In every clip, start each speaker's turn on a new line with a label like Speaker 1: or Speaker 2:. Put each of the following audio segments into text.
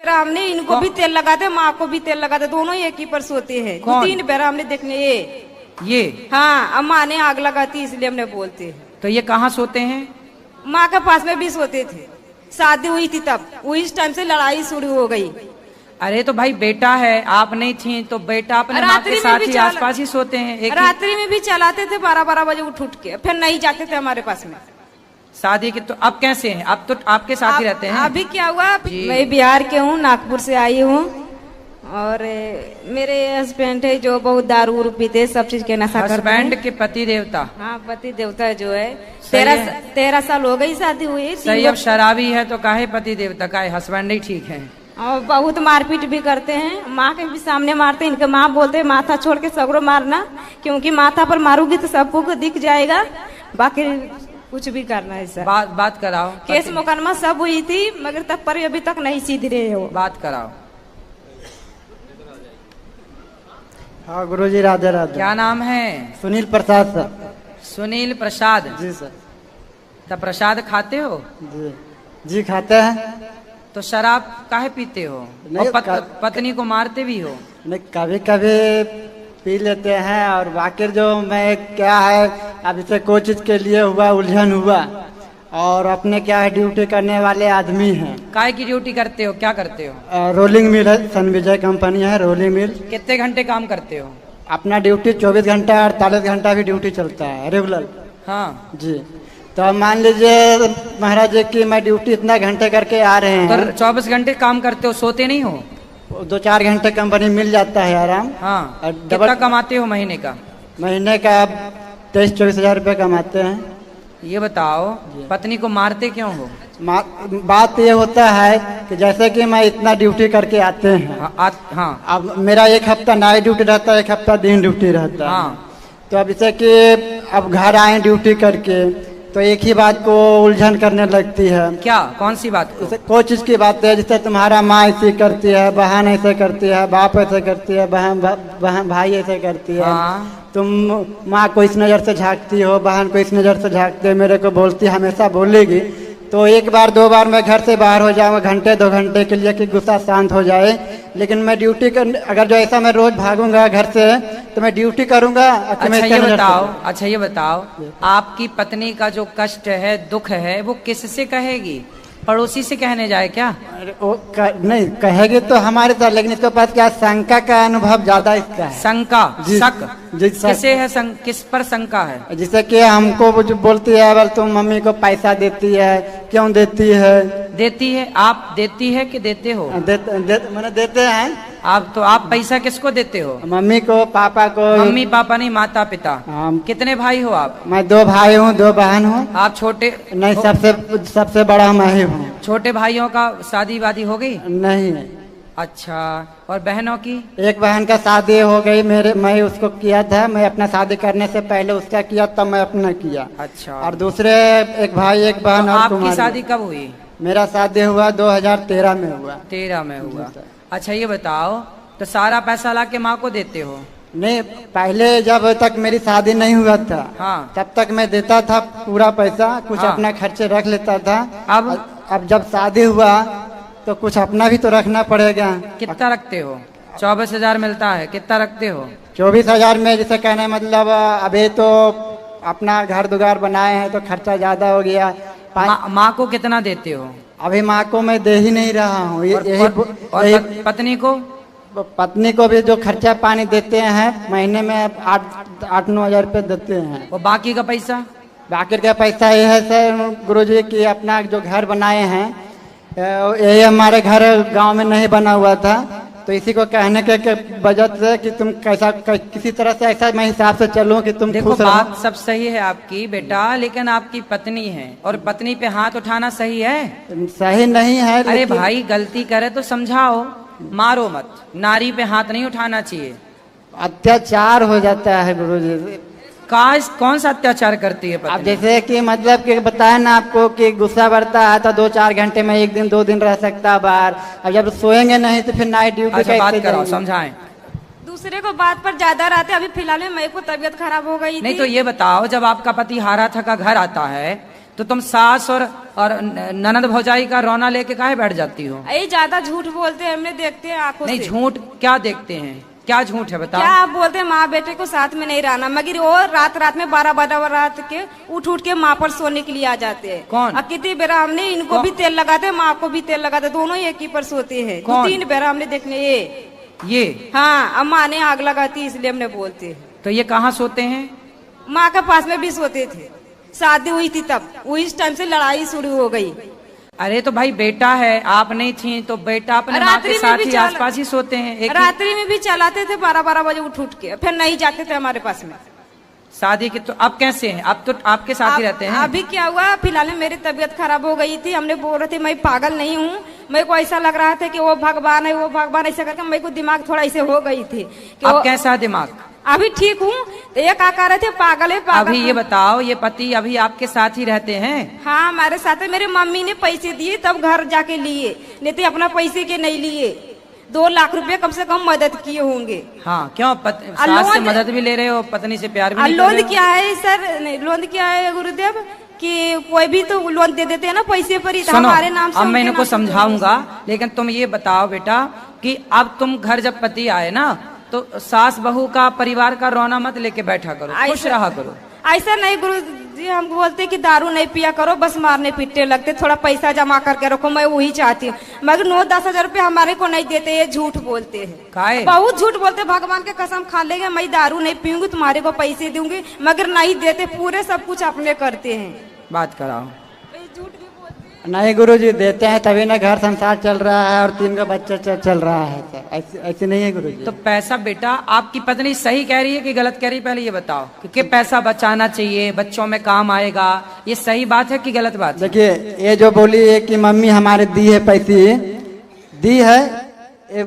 Speaker 1: हमने इनको भी तेल लगाते, माँ को भी तेल लगाते, दोनों एक ही पर सोते हैं। 2-3 बार हमने देखने ये हाँ, अब माँ ने आग लगाती इसलिए हमने बोलते हैं।
Speaker 2: तो ये कहाँ सोते हैं?
Speaker 1: माँ के पास में भी सोते थे। शादी हुई थी तब उस टाइम से लड़ाई शुरू हो गई।
Speaker 2: अरे तो भाई बेटा है, आप नहीं थी तो बेटा अपने माँ के साथ ही आसपास ही सोते हैं।
Speaker 1: रात्रि में भी चलाते थे 12-12 बजे उठ के, फिर नहीं जाते थे हमारे पास में।
Speaker 2: शादी के तो अब कैसे हैं? अब तो आपके साथ ही रहते हैं।
Speaker 1: अभी क्या हुआ, मैं बिहार के हूँ, नागपुर से आई हूँ और मेरे हस्बैंड है जो बहुत दारू पीते, सब चीज के नशा करते हैं।
Speaker 2: हस्बैंड के पति देवता?
Speaker 1: हाँ, पति देवता जो है। 13 साल हो गई शादी हुई।
Speaker 2: सही, अब शराबी है तो काहे पति देवता, काहे हस्बैंड ही ठीक है।
Speaker 1: और बहुत मारपीट भी करते हैं, माँ के भी सामने मारते हैं। इनके माँ बोलते हैं माथा छोड़ के सगरो मारना, क्योंकि माथा पर मारूंगी तो सबको दिख जाएगा, बाकी कुछ भी करना है सर।
Speaker 2: बात कराओ।
Speaker 1: केस मुकदमा सब हुई थी मगर तब पर अभी तक नहीं सीध रहे हो।
Speaker 2: बात कराओ।
Speaker 3: हाँ गुरुजी, राधे राधे।
Speaker 2: क्या नाम है?
Speaker 3: सुनील प्रसाद सर।
Speaker 2: सुनील प्रसाद
Speaker 3: जी सर।
Speaker 2: तब प्रसाद खाते हो?
Speaker 3: जी खाते हैं।
Speaker 2: तो शराब काहे पीते हो? और पत्नी को मारते भी हो?
Speaker 3: नहीं, कभी कभी पी लेते हैं। और बाकी जो मैं क्या है, अब इसे कोई चीज के लिए हुआ उलझन हुआ, और अपने क्या है ड्यूटी करने वाले आदमी हैं।
Speaker 2: काय की ड्यूटी करते हो, क्या करते हो?
Speaker 3: रोलिंग मिल है, सन विजय कंपनी है, रोलिंग मिल।
Speaker 2: कितने घंटे काम करते हो?
Speaker 3: अपना ड्यूटी 24 घंटा 48 घंटा भी ड्यूटी चलता है रेगुलर।
Speaker 2: हाँ
Speaker 3: जी। तो मान लीजिए महाराज जी की मैं ड्यूटी इतना घंटे करके आ रहे हैं।
Speaker 2: तो 24 घंटे काम करते हो, सोते नहीं हो?
Speaker 3: 2-4 घंटे कंपनी मिल जाता है आराम।
Speaker 2: हाँ। कितना कमाते हो महीने का?
Speaker 3: महीने का 23-24 हजार रुपये कमाते हैं।
Speaker 2: ये बताओ पत्नी को मारते क्यों हो?
Speaker 3: बात ये होता है कि जैसे कि मैं इतना ड्यूटी करके आते हैं।
Speaker 2: हाँ।
Speaker 3: अब मेरा एक हफ्ता नाइट ड्यूटी रहता है, एक हफ्ता दिन ड्यूटी रहता है।
Speaker 2: हाँ।
Speaker 3: तो अब जैसे कि अब घर आए ड्यूटी करके तो एक ही बात को उलझन करने लगती है।
Speaker 2: क्या? कौन सी बात को?
Speaker 3: कोई चीज की बात है, जैसे तुम्हारा माँ ऐसे करती है, बहन ऐसे करती है, बाप ऐसे करती है, बहन भाई ऐसे करती है।
Speaker 2: हाँ।
Speaker 3: तुम माँ को इस नज़र से झांकती हो, बहन को इस नज़र से झांकते हो, मेरे को बोलती हमेशा बोलेगी। तो एक बार 2 बार मैं घर से बाहर हो जाऊँ घंटे 2 घंटे के लिए कि गुस्सा शांत हो जाए, लेकिन मैं ड्यूटी कर, अगर जो ऐसा मैं रोज भागूंगा घर से तो मैं ड्यूटी करूंगा।
Speaker 2: अच्छा ये बताओ आपकी पत्नी का जो कष्ट है, दुख है, वो किससे कहेगी? पड़ोसी से कहने जाए क्या?
Speaker 3: नहीं कहेगी तो हमारे साथ, लेकिन इसके पास क्या शंका का अनुभव ज्यादा इसका है।
Speaker 2: शंका? शक? किसे है किस पर शंका है?
Speaker 3: जिससे कि हमको वो जो बोलती है बल तुम मम्मी को पैसा देती है, क्यों देती है?
Speaker 2: देती है? आप देती है कि देते हो?
Speaker 3: मैंने देते हैं।
Speaker 2: आप पैसा किसको देते हो?
Speaker 3: मम्मी को, पापा को।
Speaker 2: मम्मी पापा नहीं, माता पिता। कितने भाई हो आप?
Speaker 3: मैं 2 भाई हूँ, 2 बहन हूँ।
Speaker 2: आप छोटे?
Speaker 3: नहीं, सबसे बड़ा मैं ही हूँ।
Speaker 2: छोटे भाइयों का शादी वादी हो गई?
Speaker 3: नहीं।
Speaker 2: अच्छा, और बहनों की?
Speaker 3: एक बहन का शादी हो गई, मैं उसको किया था। मैं अपना शादी करने से पहले उसका किया, तब मैं अपना किया।
Speaker 2: अच्छा।
Speaker 3: और दूसरे एक भाई एक बहन।
Speaker 2: तो आपकी शादी कब हुई?
Speaker 3: मेरा शादी हुआ 2013 में हुआ।
Speaker 2: 13 में हुआ। अच्छा ये बताओ, तो सारा पैसा ला के माँ को देते हो?
Speaker 3: नहीं, पहले जब तक मेरी शादी नहीं हुआ था,
Speaker 2: हाँ,
Speaker 3: तब तक मैं देता था पूरा पैसा, कुछ
Speaker 2: हाँ,
Speaker 3: अपना खर्चे रख लेता था।
Speaker 2: अब
Speaker 3: जब शादी हुआ तो कुछ अपना भी तो रखना पड़ेगा।
Speaker 2: कितना रखते हो? 24,000 मिलता है, कितना रखते हो?
Speaker 3: 24,000 में जैसे कहने मतलब अभी तो अपना घर दुगार बनाए हैं तो खर्चा ज्यादा हो गया।
Speaker 2: माँ को कितना देते हो?
Speaker 3: अभी माँ को मैं दे ही नहीं रहा हूँ।
Speaker 2: और पत्नी को?
Speaker 3: पत्नी को भी जो खर्चा पानी देते हैं महीने में 8-9 हजार रुपये देते हैं।
Speaker 2: और बाकी का पैसा? बाकी
Speaker 3: का पैसा ये है सर गुरुजी की अपना जो घर बनाए हैं, यही हमारे घर गांव में नहीं बना हुआ था, तो इसी को कहने के वजह से कि तुम कैसा किसी तरह से ऐसा मैं हिसाब से चलूं कि तुम
Speaker 2: देखो बात सब सही है आपकी बेटा, लेकिन आपकी पत्नी है और पत्नी पे हाथ उठाना सही है?
Speaker 3: सही नहीं है।
Speaker 2: अरे भाई गलती करे तो समझाओ, मारो मत। नारी पे हाथ नहीं उठाना चाहिए,
Speaker 3: अत्याचार हो जाता है गुरुजी।
Speaker 2: कौन सा अत्याचार करती है पत्नी?
Speaker 3: अब जैसे कि मतलब कि बताया ना आपको कि गुस्सा बढ़ता है तो 2-4 घंटे में 1 दिन 2 दिन रह सकता बाहर। अब जब सोएंगे नहीं तो फिर नाइट ड्यूटी।
Speaker 2: अच्छा बात करो, समझाएं।
Speaker 1: दूसरे को बात पर ज्यादा रहते। अभी फिलहाल में मेरे को तबीयत खराब हो गई।
Speaker 2: नहीं तो ये बताओ, जब आपका पति हारा थका घर आता है तो तुम सास और ननद भौजाई का रोना लेके काहे बैठ जाती हो?
Speaker 1: ये ज्यादा झूठ बोलते हैं, हमने देखते हैं आंखों
Speaker 2: नहीं,
Speaker 1: से।
Speaker 2: झूठ क्या देखते हैं? क्या झूठ है बताओ?
Speaker 1: क्या आप बोलते हैं माँ बेटे को साथ में नहीं रहना, मगर वो रात रात में 12 रात के उठ के माँ पर सोने के लिए आ जाते हैं।
Speaker 2: कौन?
Speaker 1: कितनी बेरा हमने इनको भी तेल लगाते, माँ को भी तेल लगाते, दोनों एक ही पर सोते हैं।
Speaker 2: कौन?
Speaker 1: 3 बेरा हमने देखने
Speaker 2: ये
Speaker 1: हाँ, अब माँ ने आग लगाती इसलिए हमने बोलते हैं।
Speaker 2: तो ये कहाँ सोते हैं?
Speaker 1: माँ के पास में भी सोते थे, शादी हुई थी तब, उस टाइम से लड़ाई शुरू हो गई।
Speaker 2: अरे तो भाई बेटा है, आप नहीं थी तो बेटा अपने माँ के साथ ही आसपास ही सोते हैं।
Speaker 1: रात्रि में भी चलाते थे 12 बजे उठ के, फिर नहीं जाते थे हमारे पास में।
Speaker 2: शादी की तो अब कैसे हैं? अब तो आपके साथ ही रहते हैं।
Speaker 1: अभी क्या हुआ, फिलहाल में मेरी तबीयत खराब हो गई थी, हमने बोल रहे थे मैं पागल नहीं हूँ, मेरे को ऐसा लग रहा था कि वो भगवान है, वो भगवान, ऐसा करके मेरे को दिमाग थोड़ा ऐसे हो गई थी कि
Speaker 2: अब कैसा दिमाग?
Speaker 1: अभी ठीक हूँ। तो ये क्या कह रहे थे, पागल है पागल।
Speaker 2: अभी ये बताओ, ये पति अभी आपके साथ ही रहते हैं?
Speaker 1: हाँ, हमारे साथ है। मेरी मम्मी ने पैसे दिए तब घर जाके लिए, नहीं तो अपना पैसे के नहीं लिए। 2 लाख रुपए कम से कम मदद किए होंगे।
Speaker 2: हाँ, क्यों सास से मदद भी ले रहे हो, पत्नी से प्यार भी नहीं कर
Speaker 1: लोन
Speaker 2: रहे हो?
Speaker 1: क्या है सर, लोन क्या है गुरुदेव, कि कोई भी तो लोन दे देते हैं ना पैसे पर ही, तो हमारे नाम से।
Speaker 2: अब मैं इनको समझाऊंगा, लेकिन तुम ये बताओ बेटा कि अब तुम घर जब पति आए ना, तो सास बहू का परिवार का रोना मत लेके बैठा करो, खुश रहा करो।
Speaker 1: ऐसा नहीं गुरु जी, हम बोलते कि दारू नहीं पिया करो, बस मारने पीटने लगते, थोड़ा पैसा जमा करके रखो, मैं वही चाहती हूँ। मगर 9-10 हजार रुपए हमारे को नहीं देते, ये झूठ बोलते हैं।
Speaker 2: काहे?
Speaker 1: बहुत झूठ बोलते, भगवान के कसम खा लेंगे मैं दारू नहीं पीऊंगी, तुम्हारे को पैसे दूंगी, मगर नहीं देते, पूरे सब कुछ अपने करते हैं।
Speaker 2: बात कराओ।
Speaker 1: झूठ भी बोलते हैं।
Speaker 3: नहीं गुरुजी, देते हैं तभी ना घर संसार चल रहा है और 3 का बच्चा चल रहा है सर, ऐसे नहीं है गुरुजी।
Speaker 2: तो पैसा बेटा, आपकी पत्नी सही कह रही है कि गलत कह रही है? पहले ये बताओ कि पैसा बचाना चाहिए, बच्चों में काम आएगा, ये सही बात है कि गलत बात है?
Speaker 3: देखिए, ये जो बोली है कि मम्मी हमारे दी है, पैसे दी है,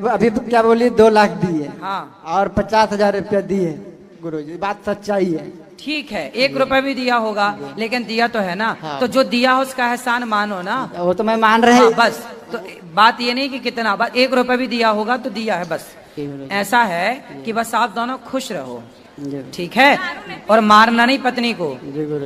Speaker 3: अभी क्या बोली, 2 लाख दिए।
Speaker 2: हाँ,
Speaker 3: और 50,000 रुपया दिए गुरुजी, बात सच्चाई है।
Speaker 2: ठीक है, 1 रुपए भी दिया होगा, लेकिन दिया तो है ना।
Speaker 3: हाँ।
Speaker 2: तो जो दिया हो उसका एहसान मानो ना।
Speaker 3: वो तो मैं मान रहे।
Speaker 2: हाँ, बस तो बात ये नहीं कि कितना, बस 1 रुपए भी दिया होगा तो दिया है, बस ऐसा है कि बस आप दोनों खुश रहो, ठीक है? और मारना नहीं पत्नी को,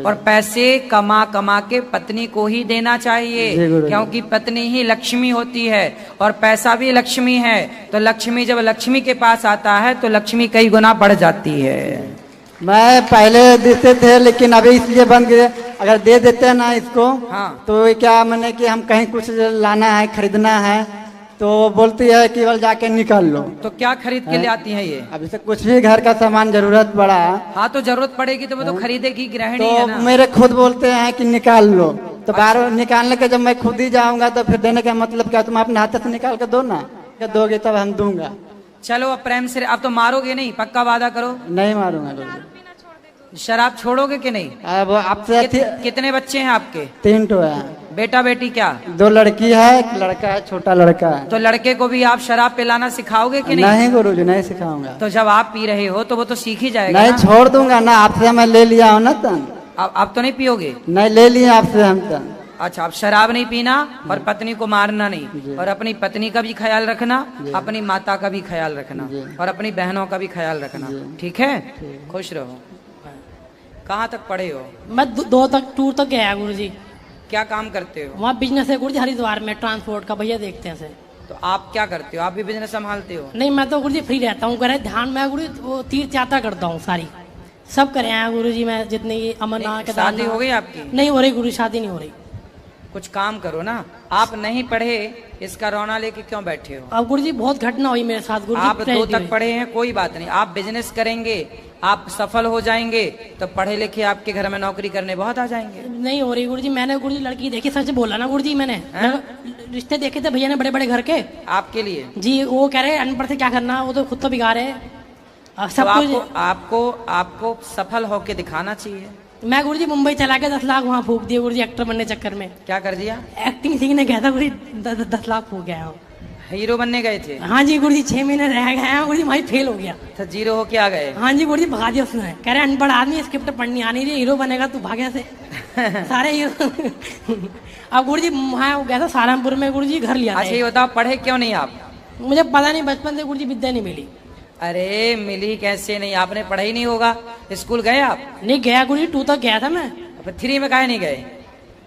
Speaker 2: और पैसे कमा कमा के पत्नी को ही देना चाहिए, क्योंकि पत्नी ही लक्ष्मी होती है और पैसा भी लक्ष्मी है। तो लक्ष्मी जब लक्ष्मी के पास आता है तो लक्ष्मी कई गुना बढ़ जाती है।
Speaker 3: मैं पहले देते थे, लेकिन अभी इसलिए बंद गए। अगर दे देते हैं ना इसको,
Speaker 2: हाँ।
Speaker 3: तो ये क्या मैंने कि हम कहीं कुछ लाना है, खरीदना है, तो बोलती है केवल जाके निकल लो।
Speaker 2: तो क्या खरीद के ले आती है ये?
Speaker 3: अभी से कुछ भी घर का सामान जरूरत पड़ा।
Speaker 2: हाँ, तो जरूरत पड़ेगी तो वो तो खरीदेगी, गृहिणी है
Speaker 3: तो
Speaker 2: ना।
Speaker 3: मेरे खुद बोलते हैं कि निकाल लो, तो बाहर निकालने के जब मैं खुद ही जाऊंगा तो फिर देने का मतलब क्या, तुम अपने हाथ से निकाल के दो ना, क्या दोगे तब हम दूंगा।
Speaker 2: चलो अब प्रेम से, अब तो मारोगे नहीं, पक्का वादा करो।
Speaker 3: नहीं मारूंगा।
Speaker 2: शराब छोड़ोगे कि नहीं?
Speaker 3: अब आपसे
Speaker 2: कितने बच्चे हैं आपके?
Speaker 3: 3 तो है।
Speaker 2: बेटा बेटी क्या?
Speaker 3: 2 लड़की है, 1 लड़का है, छोटा लड़का है।
Speaker 2: तो लड़के को भी आप शराब पिलाना सिखाओगे कि नहीं?
Speaker 3: नहीं गुरुजी, नहीं सिखाऊंगा।
Speaker 2: तो जब आप पी रहे हो तो वो तो सीख ही जाएगा
Speaker 3: नहीं,
Speaker 2: ना?
Speaker 3: छोड़ दूंगा ना, आपसे मैं ले लिया हूँ ना तन।
Speaker 2: अब तो नहीं पियोगे?
Speaker 3: नहीं, ले लिए आपसे हम तन।
Speaker 2: अच्छा, आप शराब नहीं पीना और पत्नी को मारना नहीं, और अपनी पत्नी का भी ख्याल रखना, अपनी माता का भी ख्याल रखना, और अपनी बहनों का भी ख्याल रखना, ठीक है? खुश रहो। कहाँ तक पढ़े हो?
Speaker 4: मैं 2 तक टूर तक गया गुरुजी।
Speaker 2: क्या काम करते हो?
Speaker 4: वहाँ बिजनेस है गुरुजी, हरिद्वार में ट्रांसपोर्ट का, भैया देखते हैं से।
Speaker 2: तो आप क्या करते हो? आप भी बिजनेस संभालते हो?
Speaker 4: नहीं, मैं तो गुरुजी फ्री रहता हूँ, करे ध्यान में गुरुजी वो तीर्थ यात्रा करता हूँ सारी, सब करे हैं गुरुजी। मैं जितनी अमरनाथ के
Speaker 2: शादी हो गई आपकी?
Speaker 4: नहीं हो रही गुरुजी, शादी नहीं हो रही।
Speaker 2: कुछ काम करो ना, आप नहीं पढ़े, इसका रोना लेके क्यों बैठे हो?
Speaker 4: अब गुरुजी बहुत घटना हुई मेरे साथ गुरुजी।
Speaker 2: आप 2 तक पढ़े हैं, कोई बात नहीं, आप बिजनेस करेंगे, आप सफल हो जाएंगे, तो पढ़े लिखे आपके घर में नौकरी करने बहुत आ जाएंगे।
Speaker 4: नहीं हो रही गुरुजी। मैंने गुरुजी लड़की देखी, सच बोला ना गुरुजी, मैंने रिश्ते देखे थे भैया ने बड़े बड़े घर के
Speaker 2: आपके लिए
Speaker 4: जी। वो कह रहे अनपढ़ से क्या करना, वो तो खुद तो बिगाड़ है सब
Speaker 2: तो
Speaker 4: कुछ।
Speaker 2: आपको सफल होके दिखाना चाहिए।
Speaker 4: मैं गुरुजी मुंबई चला के 10 लाख वहाँ फूक दिए गुरुजी, एक्टर बनने चक्कर में।
Speaker 2: क्या कर दिया?
Speaker 4: एक्टिंग सीखने गया था गुरुजी, 10 लाख फूक गया हूँ।
Speaker 2: हीरो बनने गए थे?
Speaker 4: हाँ जी गुरुजी, 6 महीने रह गए हैं गुरुजी, वहीं फेल हो गया।
Speaker 2: तो 0 होके आ गए?
Speaker 4: हाँ जी गुरुजी, भगा दिया उसने। कह रहे अनपढ़ आदमी, स्क्रिप्ट पढ़नी आनी रही, हीरो बनेगा तू भाग्य से। सारे हीरो अब गुरुजी वहाँ गया था सहारनपुर में गुरुजी, घर लिया।
Speaker 2: अच्छा ये बताओ, पढ़े क्यों नहीं आप?
Speaker 4: मुझे पता नहीं, बचपन से गुरुजी विद्या नहीं मिली।
Speaker 2: अरे मिली कैसे नहीं, आपने पढ़ा ही नहीं होगा। स्कूल गए आप?
Speaker 4: नहीं गया गुरुजी, 2 तक गया था मैं।
Speaker 2: 3 में काहे नहीं गए?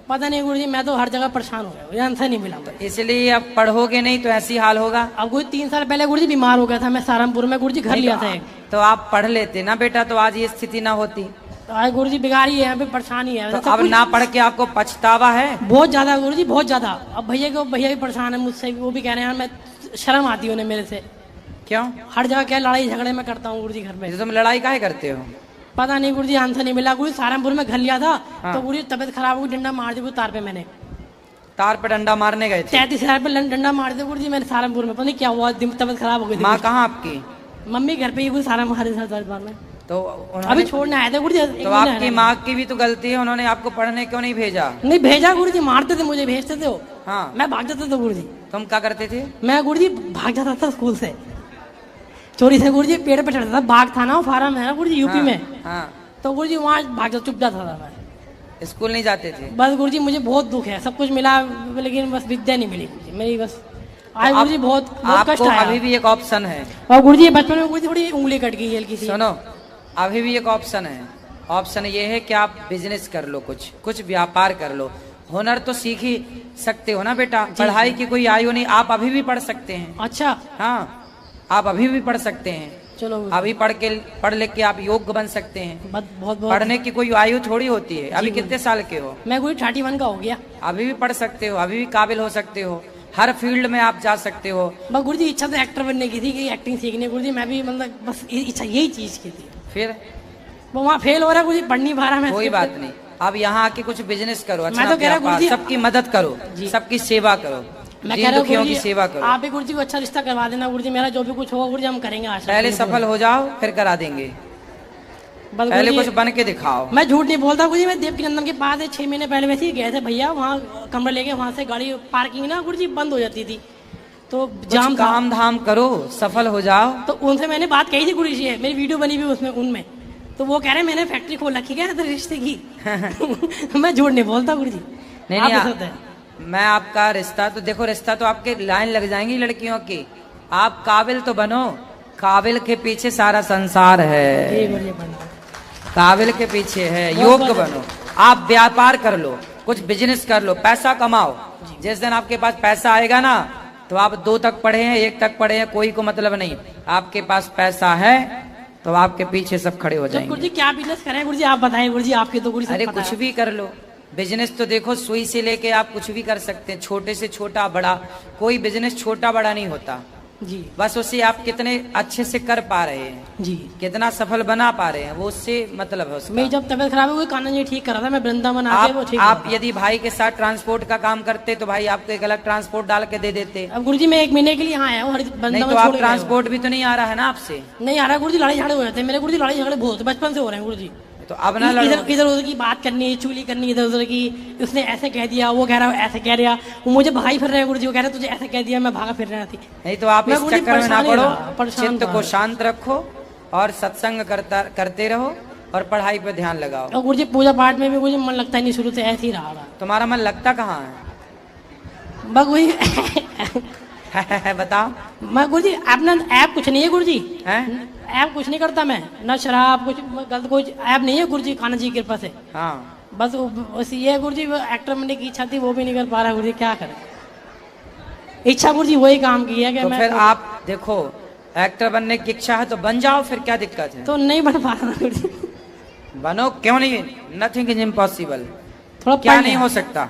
Speaker 4: पता नहीं गुरुजी, मैं तो हर जगह परेशान हो गया, मुझे आंसर नहीं मिला।
Speaker 2: इसलिए अब पढ़ोगे नहीं तो ऐसी हाल होगा।
Speaker 4: अब गुरुजी 3 साल पहले गुरुजी बीमार हो गया था मैं सहारनपुर में, गुरुजी घर लिया था एक।
Speaker 2: तो आप पढ़ लेते ना बेटा, तो आज ये स्थिति ना होती।
Speaker 4: तो आज गुरुजी बिगाड़ी है, अभी परेशानी है।
Speaker 2: तो अब ना पढ़ के आपको पछतावा है?
Speaker 4: बहुत ज्यादा गुरुजी, बहुत ज्यादा। अब भैया भी परेशान है मुझसे, वो भी कह रहे हैं मैं शर्म आती है उन्हें मेरे से।
Speaker 2: क्यों?
Speaker 4: हर जगह क्या लड़ाई झगड़े में करता हूँ गुरुजी घर में।
Speaker 2: तो तुम लड़ाई काहे करते हो?
Speaker 4: पता नहीं गुरुजी, आंसर नहीं मिला। गुरुजी सहारनपुर में घर लिया था। हाँ। तो गुरुजी तबियत खराब हो गई, डंडा मार दिया तार पे। मैंने
Speaker 2: तार पे डंडा मारने गए थे?
Speaker 4: 33,000 पे डंडा मार दिया गुरुजी मैंने सहारनपुर में। पता नहीं क्या हुआ, तबियत खराब हो गई।
Speaker 2: माँ कहाँ आपकी?
Speaker 4: मम्मी घर पे ही सहारनपुर में।
Speaker 2: तो
Speaker 4: अभी छोड़ने आए थे गुरुजी।
Speaker 2: तो आपकी माँ की भी तो गलती है, उन्होंने आपको पढ़ने क्यों नहीं भेजा?
Speaker 4: नहीं भेजा गुरुजी, मारते थे मुझे, भेजते थे वो।
Speaker 2: हाँ।
Speaker 4: मैं भाग जाता था गुरुजी।
Speaker 2: तुम क्या करते थे?
Speaker 4: मैं गुरुजी भाग जाता था स्कूल से चोरी से। गुरुजी पेड़ पे चढ़ता था, बाग था ना, फार्म है ना गुरुजी यूपी में।
Speaker 2: हाँ।
Speaker 4: तो गुरुजी वहाँ भाग जा चुप जाता था मैं।
Speaker 2: स्कूल नहीं जाते थे?
Speaker 4: बस गुरुजी मुझे बहुत दुख है, सब कुछ मिला लेकिन बस विद्या नहीं मिली गुरुजी मेरी। बस आज गुरुजी बहुत कष्ट आया।
Speaker 2: अभी भी एक ऑप्शन है।
Speaker 4: और गुरुजी बचपन में गुरुजी थोड़ी उंगली कट गई हल्की सी।
Speaker 2: सुनो, अभी भी एक ऑप्शन है। ऑप्शन ये है कि आप बिजनेस कर लो, कुछ व्यापार कर लो। हुनर तो सीख ही सकते हो ना बेटा, पढ़ाई की कोई आयु नहीं, आप अभी भी पढ़ सकते हैं।
Speaker 4: अच्छा।
Speaker 2: हाँ, आप अभी भी पढ़ सकते हैं।
Speaker 4: चलो
Speaker 2: अभी पढ़ लिख के आप योग्य बन सकते हैं।
Speaker 4: बहुत
Speaker 2: पढ़ने की कोई आयु थोड़ी होती है। अभी कितने साल के हो?
Speaker 4: मैं गुरुजी 31 का हो गया।
Speaker 2: अभी भी पढ़ सकते हो, अभी भी काबिल हो सकते हो, हर फील्ड में आप जा सकते हो।
Speaker 4: बस गुरुजी इच्छा तो एक्टर बनने की थी, कि एक्टिंग सीखने गुरुजी। मैं भी मतलब बस इच्छा यही चीज की थी।
Speaker 2: फिर
Speaker 4: वो वहाँ फेल हो रहा है गुरुजी, पढ़ नहीं पा रहा मैं।
Speaker 2: कोई बात नहीं, अब यहाँ आके कुछ बिजनेस करो, अच्छा
Speaker 4: मैं तो कह रहा गुरुजी,
Speaker 2: सबकी मदद करो, सबकी सेवा करो,
Speaker 4: मैं कह रहा हूँ
Speaker 2: दुखियों की सेवा करो।
Speaker 4: आप भी गुरुजी को अच्छा रिश्ता करवा देना गुरुजी, मेरा जो भी कुछ होगा गुरुजी हम करेंगे। आशा
Speaker 2: पहले सफल हो जाओ, फिर करा देंगे। पहले कुछ बन के दिखाओ।
Speaker 4: मैं झूठ नहीं बोलता गुरुजी, मैं देवकी नंदन के पास 6 महीने पहले वैसे ही गए थे भैया, वहाँ कमरा लेके, वहाँ से गाड़ी पार्किंग ना गुरुजी बंद हो जाती थी, तो जाम
Speaker 2: काम धाम करो, सफल हो जाओ।
Speaker 4: तो उनसे मैंने बात कही थी गुरुजी, मेरी वीडियो बनी हुई उसमें उनमें। तो वो कह रहे मैंने फैक्ट्री खोल रखी है रिश्ते की। मैं झूठ नहीं बोलता गुरुजी।
Speaker 2: नहीं, मैं आपका रिश्ता तो देखो, रिश्ता तो आपके लाइन लग जाएंगी लड़कियों की। आप काबिल तो बनो, काबिल के पीछे सारा संसार है, काबिल के पीछे है। योग्य बनो, आप व्यापार कर लो, कुछ बिजनेस कर लो, पैसा कमाओ। जिस दिन आपके पास पैसा आएगा ना, तो आप 2 तक पढ़े हैं, 1 तक पढ़े हैं, कोई को मतलब नहीं। आपके पास पैसा है तो आपके पीछे सब खड़े हो जाएंगे।
Speaker 4: गुरुजी क्या बिजनेस करें गुरुजी, आप बताएं गुरुजी, आपके तो गुरुजी।
Speaker 2: अरे कुछ भी कर लो, बिजनेस तो देखो सुई से लेके आप कुछ भी कर सकते हैं, छोटे से छोटा बड़ा, कोई बिजनेस छोटा बड़ा नहीं होता
Speaker 4: जी।
Speaker 2: बस उसे आप कितने अच्छे से कर पा रहे हैं
Speaker 4: जी,
Speaker 2: कितना सफल बना पा रहे हैं, वो उससे मतलब है उसका।
Speaker 4: मैं जब तबियत खराब हुई कान्हा जी ठीक कर रहा था, मैं वृंदावन आके वो ठीक।
Speaker 2: आप यदि भाई के साथ ट्रांसपोर्ट का काम करते तो भाई आपको एक अलग ट्रांसपोर्ट डाल के दे देते।
Speaker 4: अब गुरुजी मैं 1 महीने के लिए यहाँ आया हूँ,
Speaker 2: नहीं तो आप ट्रांसपोर्ट भी तो नहीं आ रहा है ना आपसे?
Speaker 4: नहीं आ रहा गुरुजी, लड़ाई झगड़े हो जाते हैं मेरे गुरुजी, लड़ाई झगड़े बहुत बचपन से हो रहे हैं गुरुजी।
Speaker 2: तो अब ना
Speaker 4: इधर उधर की बात करनी, चुगली करनी इधर उधर की, उसने ऐसे कह दिया, वो कह रहा है ऐसे कह रहा, वो मुझे भाई फिर रहे हैं गुरुजी, वो कह रहे तुझे ऐसे कह दिया, मैं भागा फिर रहा थी।
Speaker 2: नहीं तो आप इस चक्कर में ना पड़ो, चित्त को शांत रखो और सत्संग करते रहो और पढ़ाई पे ध्यान लगाओ।
Speaker 4: और गुरुजी पूजा पाठ में भी मुझे मन लगता नहीं, शुरू से ऐसे ही रहा।
Speaker 2: तुम्हारा मन लगता कहाँ है?
Speaker 4: बस वही
Speaker 2: बताओ।
Speaker 4: मैं गुरुजी अपना ऐप कुछ नहीं है गुरुजी, ऐप कुछ नहीं करता मैं, ना शराब कुछ गलत कुछ ऐप नहीं है गुरुजी, कान्हा जी की कृपा से।
Speaker 2: हाँ
Speaker 4: बस ये गुरुजी एक्टर बनने की इच्छा थी, वो भी नहीं कर पा रहा गुरुजी, क्या करें। इच्छा गुरुजी वही काम की है कि
Speaker 2: तो
Speaker 4: मैं
Speaker 2: फिर आप देखो, एक्टर बनने की इच्छा है तो बन जाओ, फिर क्या दिक्कत है?
Speaker 4: तो नहीं बन पा रहा गुरुजी।
Speaker 2: बनो, क्यों नहीं, नथिंग इज इम्पॉसिबल।
Speaker 4: थोड़ा
Speaker 2: क्या नहीं हो सकता,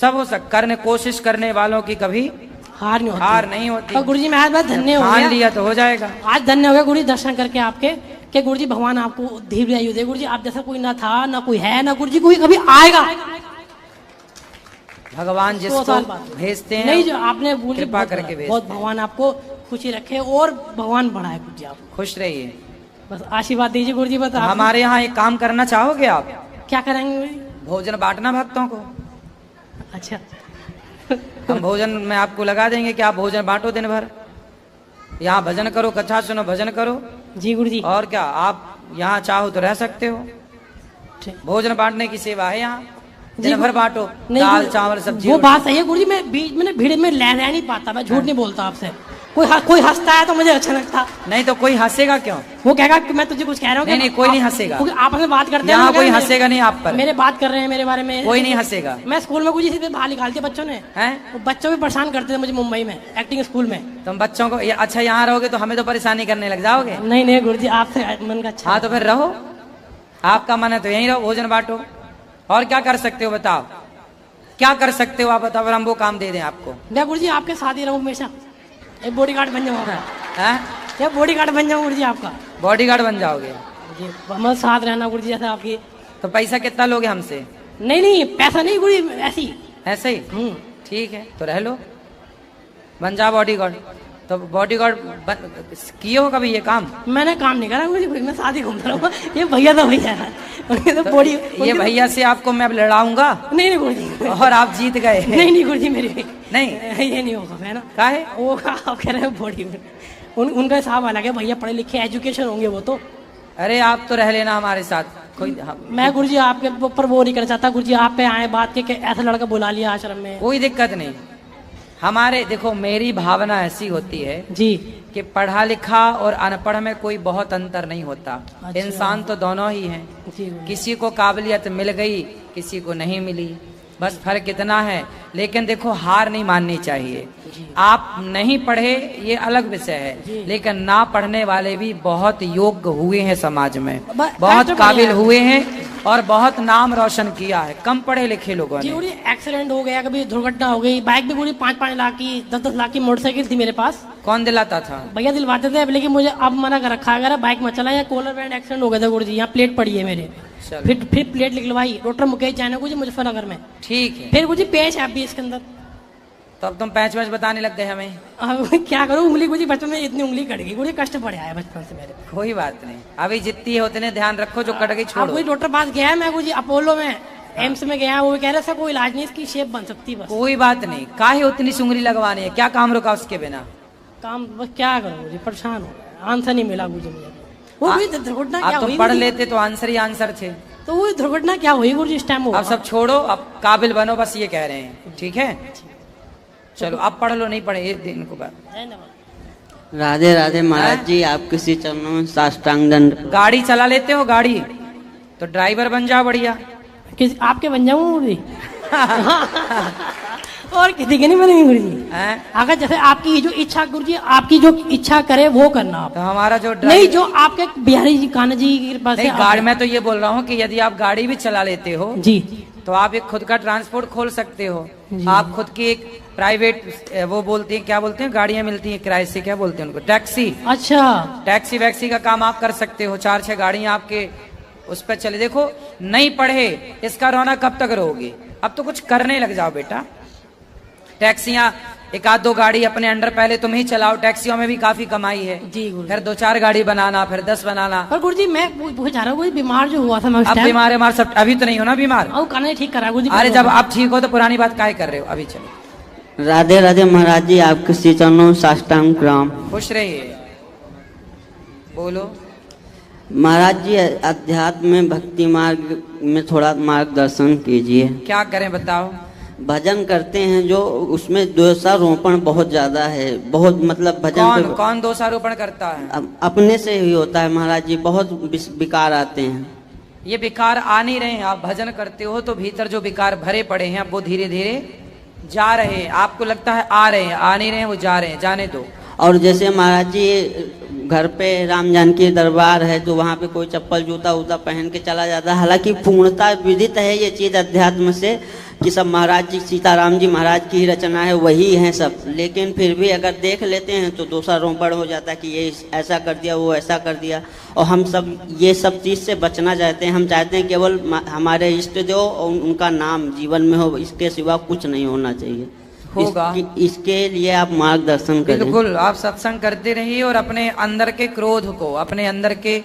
Speaker 2: सब हो सकता। करने कोशिश करने वालों की कभी
Speaker 4: हार नहीं होती। और गुरुजी मैं आज बात धन्य हो गया,
Speaker 2: मान लिया तो हो जाएगा।
Speaker 4: आज धन्य हो गया गुरुजी दर्शन करके आपके, कि गुरुजी भगवान आपको धीरे आयु दे गुरुजी, आप जैसा कोई ना था ना कोई है ना गुरुजी कोई कभी आएगा।
Speaker 2: भगवान जिसको भेजते हैं,
Speaker 4: नहीं जो आपने
Speaker 2: कृपा करके भेजते
Speaker 4: बहुत, भगवान आपको खुशी रखे और भगवान बढ़ाए गुरुजी, आप
Speaker 2: खुश रहिए,
Speaker 4: बस आशीर्वाद दीजिए गुरुजी। बता
Speaker 2: हमारे यहाँ एक काम करना चाहोगे आप?
Speaker 4: क्या करेंगे गुरुजी?
Speaker 2: भोजन बांटना भक्तों को।
Speaker 4: अच्छा
Speaker 2: हम भोजन में आपको लगा देंगे कि आप भोजन बांटो दिन भर, यहाँ भजन करो, कथा सुनो, भजन करो
Speaker 4: जी गुरुजी।
Speaker 2: और क्या, आप यहाँ चाहो तो रह सकते हो। भोजन बांटने की सेवा है यहाँ, दिन भर बांटो, दाल चावल सब्जी।
Speaker 4: वो बात सही है गुरुजी, मैं बीच में भीड़ में रह नहीं पाता, मैं झूठ नहीं बोलता आपसे। कोई हंसता है तो मुझे अच्छा लगता।
Speaker 2: नहीं तो कोई हंसेगा क्यों?
Speaker 4: वो कहेगा कि मैं तुझे कुछ कह रहा हूँ।
Speaker 2: नहीं, कोई नहीं हंसेगा।
Speaker 4: आपस में बात करते हैं,
Speaker 2: यहाँ कोई हंसेगा नहीं आप पर।
Speaker 4: मेरे बात कर रहे हैं मेरे बारे में,
Speaker 2: कोई नहीं हंसेगा।
Speaker 4: मैं स्कूल में कुछ इसी पे बाहर निकालते बच्चों ने हैं, वो बच्चों भी परेशान करते थे मुझे मुंबई में एक्टिंग स्कूल में।
Speaker 2: तुम बच्चों को अच्छा यहाँ रहोगे तो हमें तो परेशानी करने लग जाओगे।
Speaker 4: नहीं गुरुजी आपसे मन का अच्छा।
Speaker 2: हाँ तो फिर रहो, आपका मन है तो यहीं रहो, भोजन बांटो। और क्या कर सकते हो बताओ, क्या कर सकते हो आप बताओ, हम वो काम दे दें आपको।
Speaker 4: मैं गुरुजी आपके साथ ही रहूं हमेशा, एक बॉडीगार्ड बन जाऊंगा।
Speaker 2: हैं?
Speaker 4: बॉडीगार्ड बन जाऊं गुरुजी आपका।
Speaker 2: बॉडीगार्ड बन जाओगे?
Speaker 4: जी मैं साथ रहना गुरुजी जैसे आपकी।
Speaker 2: तो पैसा कितना लोगे हमसे?
Speaker 4: नहीं पैसा नहीं गुरुजी, ऐसी
Speaker 2: ऐसे ही। ठीक है तो रह लो, बन जा बॉडीगार्ड। तो बॉडीगार्ड किए हो कभी ये काम?
Speaker 4: मैंने काम नहीं करा गुरुजी, मैं साथ ही घूमता रहूंगा। ये भैया तो भैया है तो बॉडी
Speaker 2: ये भैया से आपको मैं अब लड़ाऊंगा।
Speaker 4: नहीं गुरुजी, और
Speaker 2: आप जीत गए।
Speaker 4: नहीं गुरुजी मेरी
Speaker 2: नहीं
Speaker 4: ये नहीं होगा, है ना?
Speaker 2: क्या है
Speaker 4: वो आप कह रहे हैं बॉडी में, उनका हिसाब अलग है, भैया पढ़े लिखे एजुकेशन होंगे वो तो।
Speaker 2: अरे आप तो रह लेना हमारे साथ कोई।
Speaker 4: मैं गुरुजी आपके ऊपर वो नहीं करना चाहता गुरुजी, आप पे आए बात के ऐसा लड़का बुला लिया आश्रम में।
Speaker 2: कोई दिक्कत नहीं। हमारे देखो मेरी भावना ऐसी होती है
Speaker 4: जी
Speaker 2: कि पढ़ा लिखा और अनपढ़ में कोई बहुत अंतर नहीं होता।
Speaker 4: अच्छा।
Speaker 2: इंसान तो दोनों ही हैं। किसी को काबिलियत मिल गई, किसी को नहीं मिली, बस फर्क इतना है। लेकिन देखो हार नहीं माननी चाहिए। आप नहीं पढ़े ये अलग विषय है, लेकिन ना पढ़ने वाले भी बहुत योग्य हुए हैं समाज में, बहुत काबिल हुए हैं और बहुत नाम रोशन किया है कम पढ़े लिखे लोगों ने।
Speaker 4: एक्सीडेंट हो गया, कभी दुर्घटना हो गई, बाइक भी पूरी 5-5 लाख की 10-10 लाख की मोटरसाइकिल थी मेरे पास।
Speaker 2: कौन दिलाता था?
Speaker 4: भैया दिलवाते थे, लेकिन मुझे अब मना कर रखा अगर बाइक मत चला। या कॉलर बैंड एक्सीडेंट हो गया था गुरुजी, यहाँ प्लेट पड़ी है मेरे, फिर प्लेट निकलवाई डॉक्टर मुकेश जैन को मुजफ्फरनगर में।
Speaker 2: ठीक है।
Speaker 4: फिर गुरुजी पेच है अभी इसके अंदर।
Speaker 2: तो अब तुम पैच वैच बताने लग गए हमें।
Speaker 4: अब क्या करूं, उंगली गुरुजी बचपन में इतनी उंगली कट गई गुरुजी, कष्ट पड़े आया बचपन से मेरे।
Speaker 2: कोई बात नहीं, अभी जितनी है उतने ध्यान रखो, जो कट गई छोड़ो।
Speaker 4: अब कोई डॉक्टर पास गया है मैं गुरुजी, अपोलो में एम्स में गया, वो कह रहे सर कोई इलाज नहीं, इसकी शेप बन सकती बस।
Speaker 2: कोई बात नहीं, काहे उतनी सुंगली लगवानी है, क्या काम रुका उसके बिना?
Speaker 4: काम बस क्या करूं गुरुजी, परेशान हो गया, आंसर नहीं मिला गुरुजी मुझे। वो भी दुर्घटना क्या
Speaker 2: हुई? पढ़ लेते तो आंसर ही आंसर थे।
Speaker 4: तो वो दुर्घटना क्या हुई गुरुजी इस टाइम?
Speaker 2: अब सब छोड़ो, अब काबिल बनो, बस ये कह रहे हैं। ठीक है चलो अब पढ़ लो, नहीं पढ़े एक दिन को बाद।
Speaker 5: राधे राधे महाराज जी, आप किसी चरणों में साष्टांग दंड।
Speaker 2: गाड़ी चला लेते हो? गाड़ी तो ड्राइवर बन जाओ बढ़िया।
Speaker 4: आपके बन जाऊं गुरुजी? और किसी के नहीं बनेंगे गुरुजी। अगर जैसे आपकी जो इच्छा गुरुजी, आपकी जो इच्छा करे वो करना आप।
Speaker 2: तो हमारा जो
Speaker 4: नहीं, जो आपके बिहारी जी कान्हा जी की कृपा से
Speaker 2: गाड़ी, मैं तो ये बोल रहा हूँ कि यदि आप गाड़ी भी चला लेते हो
Speaker 4: जी,
Speaker 2: तो आप एक खुद का ट्रांसपोर्ट खोल सकते हो। आप खुद की एक प्राइवेट, वो बोलते हैं क्या बोलते हैं, गाड़ियां मिलती हैं किराए से, क्या बोलते हैं उनको, टैक्सी।
Speaker 4: अच्छा,
Speaker 2: टैक्सी वैक्सी का काम आप कर सकते हो। 4-6 गाड़ियां आपके उस पर चले। देखो नहीं पढ़े इसका रोना कब तक रहोगे? अब तो कुछ करने लग जाओ बेटा। टैक्सियां 1-2 गाड़ी अपने अंडर पहले तुम ही चलाओ। टैक्सियों में भी काफी कमाई है जी। फिर 2-4 गाड़ी बनाना, फिर 10 बनाना।
Speaker 4: पर गुरुजी मैं पूछ जा रहा हूँ, बीमार जो हुआ था मैं
Speaker 2: अब बीमार है हमारे सब, अभी तो नहीं हो ना बीमार?
Speaker 4: कान्हा ठीक करा गुरुजी।
Speaker 2: अरे जब आप ठीक हो तो पुरानी बात काहे कर रहे हो? अभी चलो।
Speaker 5: राधे राधे महाराज जी, आपके श्री चरणों में साष्टांग प्रणाम।
Speaker 2: खुश रहिए, बोलो।
Speaker 5: महाराज जी, अध्यात्म में भक्ति मार्ग में थोड़ा मार्गदर्शन कीजिए।
Speaker 2: क्या करें बताओ?
Speaker 5: भजन करते हैं जो, उसमें दोषारोपण बहुत ज्यादा है, बहुत मतलब भजन
Speaker 2: कौन दोषारोपण करता है?
Speaker 5: अपने से ही होता है महाराज जी, बहुत विकार आते हैं।
Speaker 2: ये विकार आ नहीं रहे हैं। आप भजन करते हो तो भीतर जो विकार भरे पड़े हैं वो धीरे धीरे जा रहे हैं। आपको लगता है आ रहे हैं, आ नहीं रहे हैं, वो जा रहे हैं, जाने दो।
Speaker 5: और जैसे महाराज जी घर पे राम जानकी दरबार है, तो वहाँ पे कोई चप्पल जूता उता पहन के चला जाता है। हालांकि पूर्णता विदित है ये चीज अध्यात्म से कि सब महाराज जी, सीताराम जी महाराज की ही रचना है, वही है सब, लेकिन फिर भी अगर देख लेते हैं तो दोषारोपण हो जाता है कि ये ऐसा कर दिया, वो ऐसा कर दिया। और हम सब ये सब चीज़ से बचना चाहते हैं। हम चाहते हैं केवल हमारे इष्ट देव और उनका नाम जीवन में हो, इसके सिवा कुछ नहीं होना चाहिए।
Speaker 2: होगा
Speaker 5: इसके लिए आप मार्गदर्शन करें।
Speaker 2: बिल्कुल, आप सत्संग करते रहिए और अपने अंदर के क्रोध को, अपने अंदर के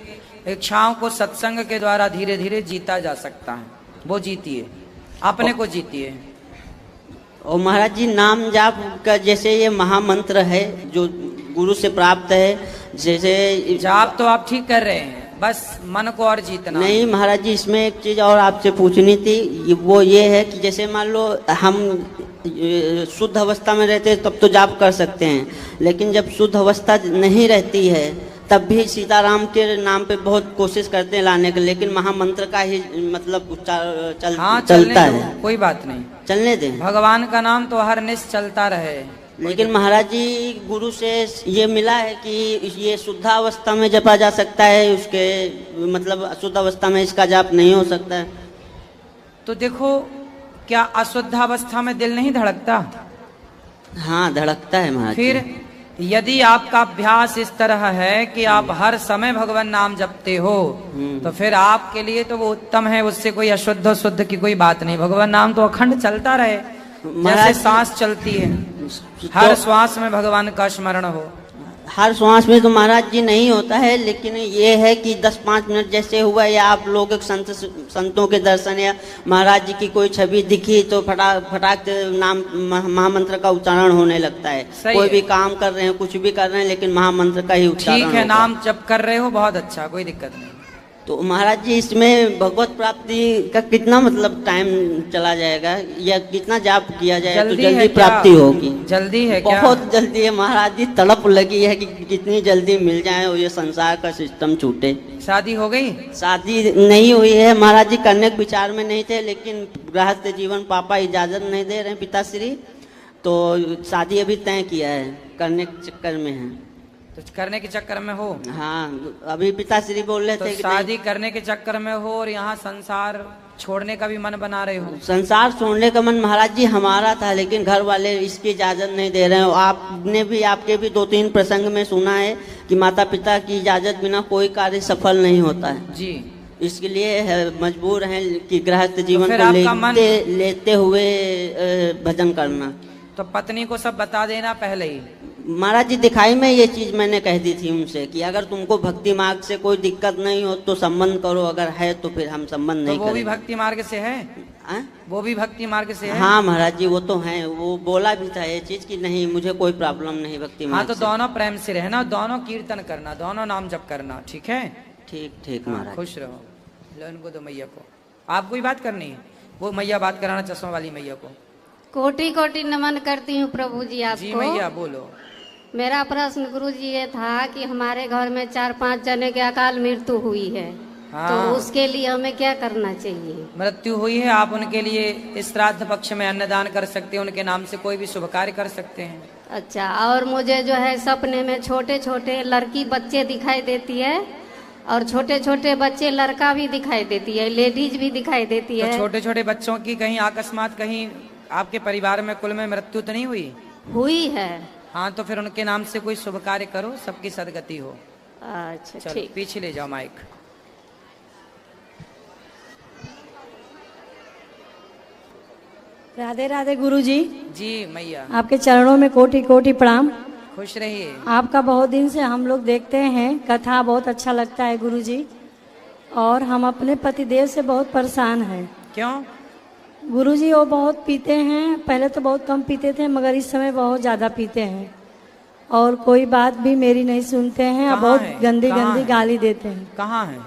Speaker 2: इच्छाओं को सत्संग के द्वारा धीरे धीरे जीता जा सकता है। वो जीतिए, अपने को जीतिए।
Speaker 5: और महाराज जी, नाम जाप का जैसे ये महामंत्र है जो गुरु से प्राप्त है, जैसे
Speaker 2: जाप तो आप ठीक कर रहे हैं, बस मन को और जीतना।
Speaker 5: नहीं महाराज जी, इसमें एक चीज और आपसे पूछनी थी, वो ये है कि जैसे मान लो हम शुद्ध अवस्था में रहते हैं तब तो जाप कर सकते हैं, लेकिन जब शुद्ध अवस्था नहीं रहती है तब भी सीताराम के नाम पे बहुत कोशिश करते हैं लाने के, लेकिन महामंत्र का ही मतलब उच्चार
Speaker 2: हाँ,
Speaker 5: चलता
Speaker 2: दो,
Speaker 5: है।
Speaker 2: कोई बात नहीं,
Speaker 5: चलने दें।
Speaker 2: भगवान का नाम तो हर निश चलता रहे।
Speaker 5: लेकिन महाराज जी गुरु से ये मिला है कि ये शुद्धावस्था में जपा जा सकता है, उसके मतलब अशुद्ध अवस्था में इसका जाप नहीं हो सकता है।
Speaker 2: तो देखो, क्या अशुद्धावस्था में दिल नहीं धड़कता?
Speaker 5: हाँ, धड़कता है महाराज।
Speaker 2: फिर यदि आपका अभ्यास इस तरह है कि आप हर समय भगवान नाम जपते हो, तो फिर आपके लिए तो वो उत्तम है, उससे कोई अशुद्ध शुद्ध की कोई बात नहीं। भगवान नाम तो अखंड चलता रहे, जैसे सांस चलती है, हर श्वास में भगवान का स्मरण हो।
Speaker 5: हर श्वास में तो महाराज जी नहीं होता है, लेकिन ये है कि 10-5 मिनट जैसे हुआ, या आप लोग संतों के दर्शन या महाराज जी की कोई छवि दिखी तो फटाक नाम महामंत्र का उच्चारण होने लगता है। कोई भी काम कर रहे हैं, कुछ भी कर रहे हैं, लेकिन महामंत्र का ही उच्चारण।
Speaker 2: ठीक है, नाम जप कर रहे हो, बहुत अच्छा, कोई दिक्कत नहीं।
Speaker 5: तो महाराज जी इसमें भगवत प्राप्ति का कितना मतलब टाइम चला जाएगा, या कितना जाप किया जाए तो जल्दी प्राप्ति होगी?
Speaker 2: जल्दी है क्या?
Speaker 5: बहुत जल्दी है महाराज जी, तड़प लगी है कि कितनी जल्दी मिल जाए और ये संसार का सिस्टम छूटे।
Speaker 2: शादी हो गई?
Speaker 5: शादी नहीं हुई है महाराज जी, करने के विचार में नहीं थे, लेकिन गृहस्थ जीवन पापा इजाजत नहीं दे रहे हैं पिताश्री, तो शादी अभी तय किया है, करने के चक्कर में है।
Speaker 2: तो करने के चक्कर में हो?
Speaker 5: हाँ, अभी पिताश्री बोल रहे थे कि
Speaker 2: शादी करने के चक्कर में हो और यहाँ संसार छोड़ने का भी मन बना रहे हो?
Speaker 5: संसार छोड़ने का मन महाराज जी हमारा था, लेकिन घर वाले इसकी इजाजत नहीं दे रहे हैं। आपने भी, आपके भी 2-3 प्रसंग में सुना है कि माता पिता की इजाजत बिना कोई कार्य सफल नहीं होता है
Speaker 2: जी।
Speaker 5: इसके लिए मजबूर हैं कि गृहस्थ जीवन
Speaker 2: तो
Speaker 5: को लेते हुए भजन करना।
Speaker 2: तो पत्नी को सब बता देना पहले ही।
Speaker 5: महाराज जी दिखाई में ये चीज मैंने कह दी थी उनसे कि अगर तुमको भक्ति मार्ग से कोई दिक्कत नहीं हो तो संबंध करो, अगर है तो फिर हम संबंध नहीं
Speaker 2: तो वो भी भक्ति मार्ग से है? वो भी भक्ति मार्ग से है?
Speaker 5: हाँ महाराज जी, वो तो है, वो बोला भी था ये चीज कि नहीं मुझे कोई प्रॉब्लम नहीं भक्ति मार्ग।
Speaker 2: हाँ, तो दोनों प्रेम से रहना, दोनों कीर्तन करना, दोनों नाम जप करना, ठीक है?
Speaker 5: ठीक महाराज।
Speaker 2: खुश रहो। लो इनको दो मैया को। आपको ही बात करनी है? वो मैया बात कराना, चश्मा वाली मैया को।
Speaker 6: कोटि कोटि नमन करती हूँ प्रभु जी आपको।
Speaker 2: जी मैया बोलो।
Speaker 6: मेरा प्रश्न गुरु जी ये था कि हमारे घर में 4-5 जने की अकाल मृत्यु हुई है। हाँ। तो उसके लिए हमें क्या करना चाहिए?
Speaker 2: मृत्यु हुई है, आप उनके लिए इस श्राद्ध पक्ष में अन्नदान कर सकते हैं, उनके नाम से कोई भी शुभ कार्य कर सकते हैं।
Speaker 6: अच्छा, और मुझे जो है सपने में छोटे छोटे लड़की बच्चे दिखाई देती है, और छोटे छोटे बच्चे लड़का भी दिखाई देती है, लेडीज भी दिखाई देती है।
Speaker 2: तो छोटे छोटे बच्चों की कहीं अकस्मात कहीं आपके परिवार में कुल में मृत्यु तो नहीं हुई?
Speaker 6: हुई है।
Speaker 2: हाँ, तो फिर उनके नाम से कोई शुभ कार्य करो, सबकी सदगति हो।
Speaker 6: अच्छा ठीक।
Speaker 2: पीछे ले जाओ माइक।
Speaker 7: राधे राधे गुरु जी।
Speaker 2: जी मैया,
Speaker 7: आपके चरणों में कोटि कोटि प्रणाम।
Speaker 2: खुश रहिए।
Speaker 7: आपका बहुत दिन से हम लोग देखते हैं, कथा बहुत अच्छा लगता है गुरु जी, और हम अपने पतिदेव से बहुत परेशान हैं।
Speaker 2: क्यों?
Speaker 7: गुरु जी वो बहुत पीते हैं, पहले तो बहुत कम पीते थे, मगर इस समय बहुत ज़्यादा पीते हैं, और कोई बात भी मेरी नहीं सुनते हैं, और बहुत गंदी गंदी गाली देते हैं।
Speaker 2: कहाँ है?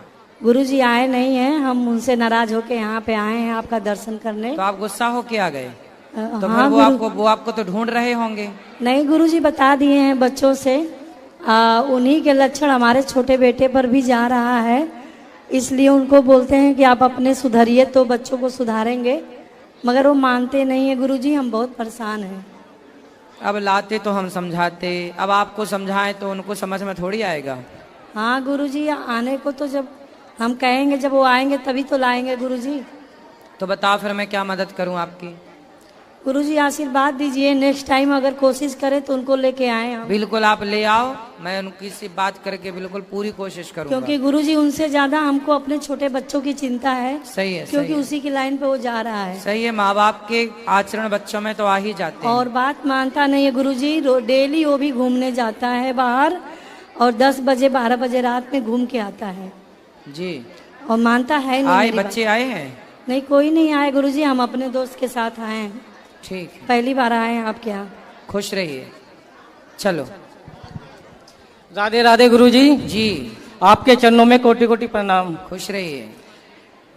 Speaker 7: गुरु जी आए नहीं हैं, हम उनसे नाराज होके यहाँ पे आए हैं आपका दर्शन करने।
Speaker 2: तो आप गुस्सा होके आ गए? तो
Speaker 7: हाँ,
Speaker 2: फिर वो आपको तो ढूंढ रहे होंगे।
Speaker 7: नहीं गुरु जी, बता दिए हैं बच्चों से, उन्हीं के लक्षण हमारे छोटे बेटे पर भी जा रहा है, इसलिए उनको बोलते हैं कि आप अपने सुधरिए तो बच्चों को सुधारेंगे, मगर वो मानते नहीं है गुरु जी, हम बहुत परेशान हैं।
Speaker 2: अब लाते तो हम समझाते, अब आपको समझाएं तो उनको समझ में थोड़ी आएगा।
Speaker 7: हाँ गुरु जी, आने को तो जब हम कहेंगे, जब वो आएंगे तभी तो लाएंगे गुरु जी। तो
Speaker 2: बताओ फिर मैं क्या मदद करूं आपकी?
Speaker 7: गुरु जी आशीर्वाद दीजिए, नेक्स्ट टाइम अगर कोशिश करें तो उनको लेके आए हम।
Speaker 2: बिल्कुल आप ले आओ, मैं उनकी से बात करके बिल्कुल पूरी कोशिश करूंगा।
Speaker 7: क्योंकि गुरु जी उनसे ज्यादा हमको अपने छोटे बच्चों की चिंता है।
Speaker 2: सही है,
Speaker 7: क्योंकि
Speaker 2: सही है।
Speaker 7: उसी की लाइन पे वो जा रहा है।
Speaker 2: सही है, माँ बाप के आचरण बच्चों में तो आ ही जाते हैं।
Speaker 7: और बात मानता नहीं है गुरु जी, डेली वो भी घूमने जाता है बाहर, और 10 बजे 12 बजे रात में घूम के आता है
Speaker 2: जी,
Speaker 7: और मानता है नहीं।
Speaker 2: आए बच्चे आए हैं?
Speaker 7: नहीं, कोई नहीं आए गुरु जी, हम अपने दोस्त के साथ आए हैं।
Speaker 2: ठीक,
Speaker 7: पहली बार आए हैं आपके यहाँ।
Speaker 2: खुश रहिए। चलो।
Speaker 8: राधे राधे गुरु जी।
Speaker 2: जी,
Speaker 8: आपके चरणों में कोटि कोटि प्रणाम।
Speaker 2: खुश रहिए।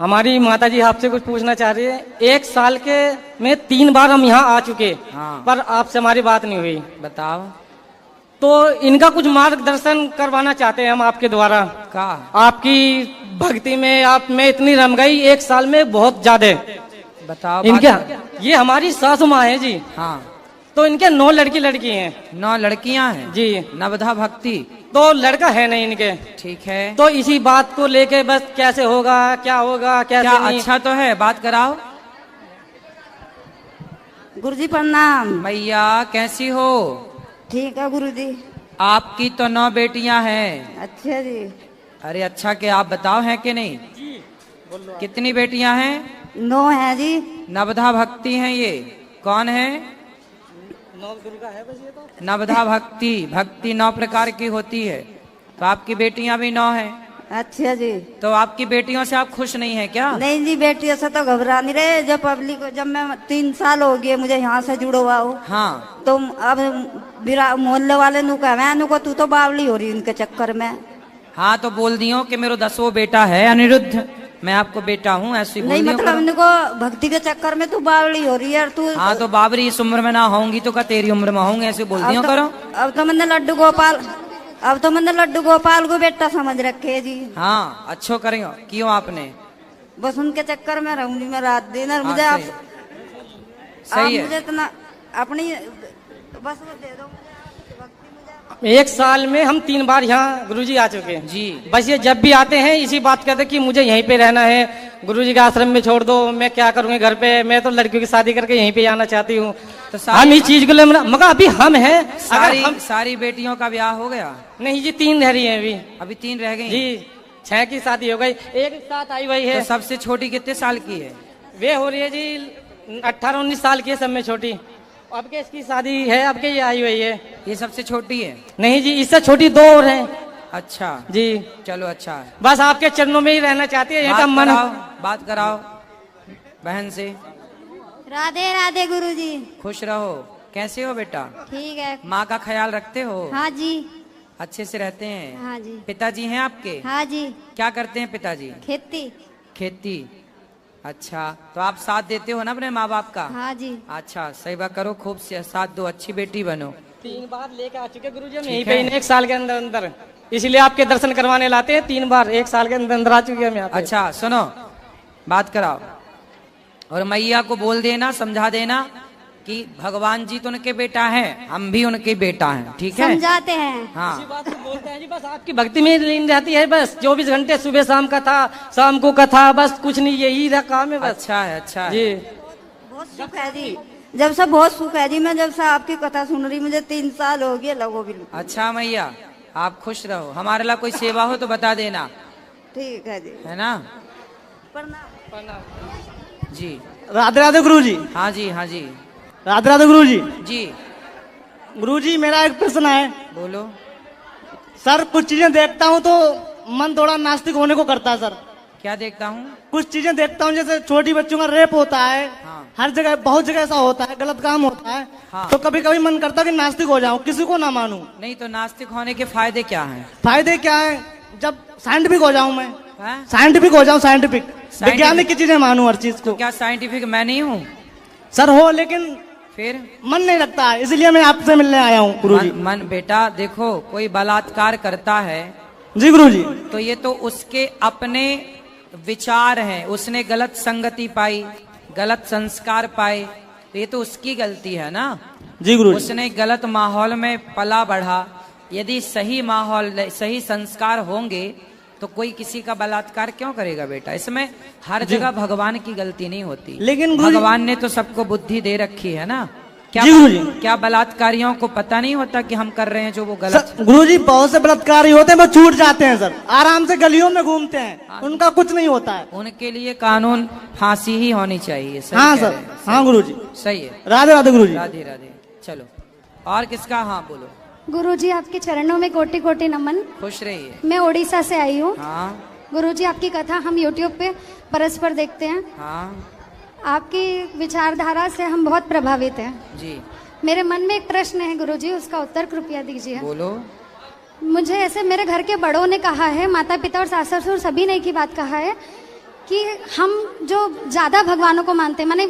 Speaker 4: हमारी माता जी आपसे कुछ पूछना चाह रही है। 1 साल के में 3 बार हम यहाँ आ चुके,
Speaker 2: हाँ।
Speaker 4: पर आपसे हमारी बात नहीं हुई।
Speaker 2: बताओ।
Speaker 4: तो इनका कुछ मार्गदर्शन करवाना चाहते हैं हम आपके द्वारा।
Speaker 2: का
Speaker 4: आपकी भक्ति में आप में इतनी रम गई 1 साल में, बहुत ज्यादा।
Speaker 2: बताओ।
Speaker 4: इनका ये हमारी सासू माँ है जी।
Speaker 2: हाँ।
Speaker 4: तो इनके 9 लड़की हैं।
Speaker 2: 9 लड़कियां हैं
Speaker 4: जी।
Speaker 2: नवधा भक्ति।
Speaker 4: तो लड़का है नहीं इनके।
Speaker 2: ठीक है।
Speaker 4: तो इसी बात को लेके बस कैसे होगा, क्या होगा, कैसे
Speaker 2: क्या
Speaker 4: नहीं।
Speaker 2: अच्छा तो है, बात कराओ।
Speaker 8: गुरुजी प्रणाम।
Speaker 2: मैया कैसी हो?
Speaker 8: ठीक है गुरुजी।
Speaker 2: आपकी तो 9 बेटियां हैं।
Speaker 8: अच्छा जी।
Speaker 2: अरे अच्छा के आप बताओ हैं कि नहीं? कितनी बेटियां हैं?
Speaker 8: 9 है जी।
Speaker 2: नवधा भक्ति हैं ये। कौन है? नवधा भक्ति। भक्ति 9 प्रकार की होती है, तो आपकी बेटियां भी 9 हैं।
Speaker 8: अच्छा जी।
Speaker 2: तो आपकी बेटियों से आप खुश नहीं है क्या?
Speaker 8: नहीं जी, बेटियों से तो घबरा नहीं रहे। जब पब्लिक, जब मैं 3 साल हो गए मुझे यहाँ से जुड़ा हुआ हूँ।
Speaker 2: हाँ।
Speaker 8: तो अब मोहल्ले वाले नु कह तू तो बावली हो रही उनके चक्कर में।
Speaker 2: हाँ तो बोल दियो कि मेरा 10वां बेटा है अनिरुद्ध, मैं आपको बेटा हूँ, ऐसी बोल
Speaker 8: नहीं
Speaker 2: दियो
Speaker 8: मतलब
Speaker 2: करो।
Speaker 8: इनको भक्ति के चक्कर में तू बावली हो रही है तू।
Speaker 2: हाँ तो बाबरी इस उम्र में ना होंगी तो क्या तेरी उम्र में होंगे, ऐसे बोल दियो करो।
Speaker 8: अब तो मैंने लड्डू गोपाल को बेटा समझ रखे जी।
Speaker 2: हाँ अच्छो करेंगे। क्यों आपने?
Speaker 8: बस उनके चक्कर में रहूंगी मैं रात दिन। और
Speaker 2: हाँ,
Speaker 8: मुझे आप
Speaker 2: सही है।
Speaker 8: मुझे इतना अपनी बस वो दे दो।
Speaker 4: 1 साल में हम 3 बार यहाँ गुरुजी आ चुके हैं
Speaker 2: जी।
Speaker 4: बस ये जब भी आते हैं इसी बात कहते हैं कि मुझे यहीं पे रहना है, गुरुजी के आश्रम में छोड़ दो, मैं क्या करूँगी घर पे, मैं तो लड़कियों की शादी करके यहीं पे आना चाहती हूँ।
Speaker 2: तो
Speaker 4: हम इस चीज के लिए मगर अभी हम हैं
Speaker 2: सारी बेटियों का ब्याह हो गया?
Speaker 4: नहीं जी, 3 रह रही है
Speaker 2: अभी 3 रह गई
Speaker 4: जी। 6 की शादी हो गई, एक साथ आई हुई है।
Speaker 2: तो सबसे छोटी कितने साल की है?
Speaker 4: वे हो रही है जी 18-19 साल की है, सब में छोटी। अब के इसकी शादी है, अब के ये आई हुई है।
Speaker 2: ये सबसे छोटी है?
Speaker 4: नहीं जी, इससे छोटी 2 और हैं।
Speaker 2: अच्छा
Speaker 4: जी।
Speaker 2: चलो अच्छा है।
Speaker 4: बस आपके चरणों में ही रहना चाहती है, ये का मन।
Speaker 2: बात कराओ बहन से।
Speaker 8: राधे राधे गुरुजी।
Speaker 2: खुश रहो। कैसे हो बेटा?
Speaker 8: ठीक है।
Speaker 2: माँ का ख्याल रखते हो?
Speaker 8: हाँ जी।
Speaker 2: अच्छे से रहते हैं?
Speaker 8: हाँ जी।
Speaker 2: पिताजी हैं आपके?
Speaker 8: हाँ जी।
Speaker 2: क्या करते हैं पिताजी?
Speaker 8: खेती।
Speaker 2: खेती। अच्छा, तो आप साथ देते हो ना अपने माँ बाप का?
Speaker 8: हाँ जी।
Speaker 2: अच्छा, सेवा करो, खूब से साथ दो, अच्छी बेटी बनो।
Speaker 4: 3 बार लेके आ चुके गुरुजी हम यहीं पे 1 साल के अंदर अंदर, इसलिए आपके दर्शन करवाने लाते हैं। 3 बार 1 साल के अंदर अंदर आ चुके हम यहाँ पे।
Speaker 2: अच्छा सुनो, बात कराओ और मैया को बोल देना, समझा देना कि भगवान जी तो उनके बेटा हैं, हम भी उनके बेटा हैं। ठीक है,
Speaker 8: समझाते हैं।
Speaker 2: हाँ
Speaker 4: इसी बात को बोलते हैं जी। बस आपकी भक्ति में लीन रहती है, बस 24 घंटे सुबह शाम कथा, शाम को कथा, बस कुछ नहीं, यही काम है बस।
Speaker 2: अच्छा है, अच्छा है
Speaker 4: जी।
Speaker 8: बहुत सुख है जी, जब से बहुत सुख है जी। मैं जब से आपकी कथा सुन रही, मुझे 3 साल हो गए लगो बिल्कुल।
Speaker 2: अच्छा मैया, आप खुश रहो। हमारे लिए कोई सेवा हो तो बता देना,
Speaker 8: ठीक है जी।
Speaker 2: है ना?
Speaker 8: प्रणाम।
Speaker 2: जी।
Speaker 9: राधे राधे गुरुजी।
Speaker 2: हाँ जी, हाँ जी,
Speaker 9: राधे राधे गुरुजी।
Speaker 2: जी
Speaker 9: गुरुजी मेरा एक प्रश्न है।
Speaker 2: बोलो।
Speaker 9: सर कुछ चीजें देखता हूँ तो मन थोड़ा नास्तिक होने को करता है सर।
Speaker 2: क्या देखता हूँ?
Speaker 9: कुछ चीजें देखता हूँ, जैसे छोटी बच्चों का रेप होता है।
Speaker 2: हाँ।
Speaker 9: हर जगह, बहुत जगह ऐसा होता है, गलत काम होता है।
Speaker 2: हाँ।
Speaker 9: तो कभी कभी मन करता है कि नास्तिक हो जाऊं, किसी को ना मानूं।
Speaker 2: नहीं तो नास्तिक होने के फायदे क्या हैं?
Speaker 9: फायदे क्या है? जब साइंटिफिक हो जाऊं मैं,
Speaker 2: हैं?
Speaker 9: साइंटिफिक हो जाऊं, साइंटिफिक वैज्ञानिक की चीजें मानूं हर चीज को।
Speaker 2: क्या साइंटिफिक मैं नहीं हूँ?
Speaker 9: सर हो, लेकिन
Speaker 2: फिर
Speaker 9: मन नहीं लगता है, इसलिए मैं आपसे मिलने आया हूँ गुरुजी।
Speaker 2: मन बेटा देखो, कोई बलात्कार करता है
Speaker 9: जी गुरुजी।
Speaker 2: तो ये तो उसके अपने विचार हैं, उसने गलत संगति पाई, गलत संस्कार पाए, तो ये तो उसकी गलती है ना।
Speaker 9: जी गुरुजी।
Speaker 2: उसने गलत माहौल में पला बढ़ा। यदि सही माहौल, सही संस्कार होंगे तो कोई किसी का बलात्कार क्यों करेगा बेटा? इसमें हर जगह भगवान की गलती नहीं होती।
Speaker 9: लेकिन गुरुजी,
Speaker 2: भगवान ने तो सबको बुद्धि दे रखी है ना। क्या
Speaker 9: जी गुरुजी।
Speaker 2: क्या बलात्कारियों को पता नहीं होता कि हम कर रहे हैं जो वो गलत?
Speaker 9: गुरुजी बहुत से बलात्कारी होते हैं, वो छूट जाते हैं सर, आराम से गलियों में घूमते हैं, उनका कुछ नहीं होता है।
Speaker 2: उनके लिए कानून फांसी ही होनी चाहिए। सही
Speaker 9: हाँ
Speaker 2: कह
Speaker 9: सर,
Speaker 2: रहे हैं,
Speaker 9: हाँ गुरुजी।
Speaker 2: सही है।
Speaker 9: राधे राधे गुरुजी।
Speaker 2: राधे राधे। चलो और किसका? हाँ बोलो।
Speaker 10: गुरुजी आपके चरणों में कोटि कोटि नमन।
Speaker 2: खुश रहिए।
Speaker 10: मैं ओडिशा से आई हूँ।
Speaker 2: हाँ
Speaker 10: गुरुजी आपकी कथा हम यूट्यूब पे परस्पर देखते हैं।
Speaker 2: हाँ
Speaker 10: आपकी विचारधारा से हम बहुत प्रभावित हैं।
Speaker 2: जी।
Speaker 10: मेरे मन में एक प्रश्न है गुरुजी, उसका उत्तर कृपया दीजिए।
Speaker 2: बोलो।
Speaker 10: मुझे ऐसे मेरे घर के बड़ों ने कहा है, माता पिता और सास ससुर सभी ने एक ही बात कहा है कि हम जो ज्यादा भगवानों को मानते हैं, माने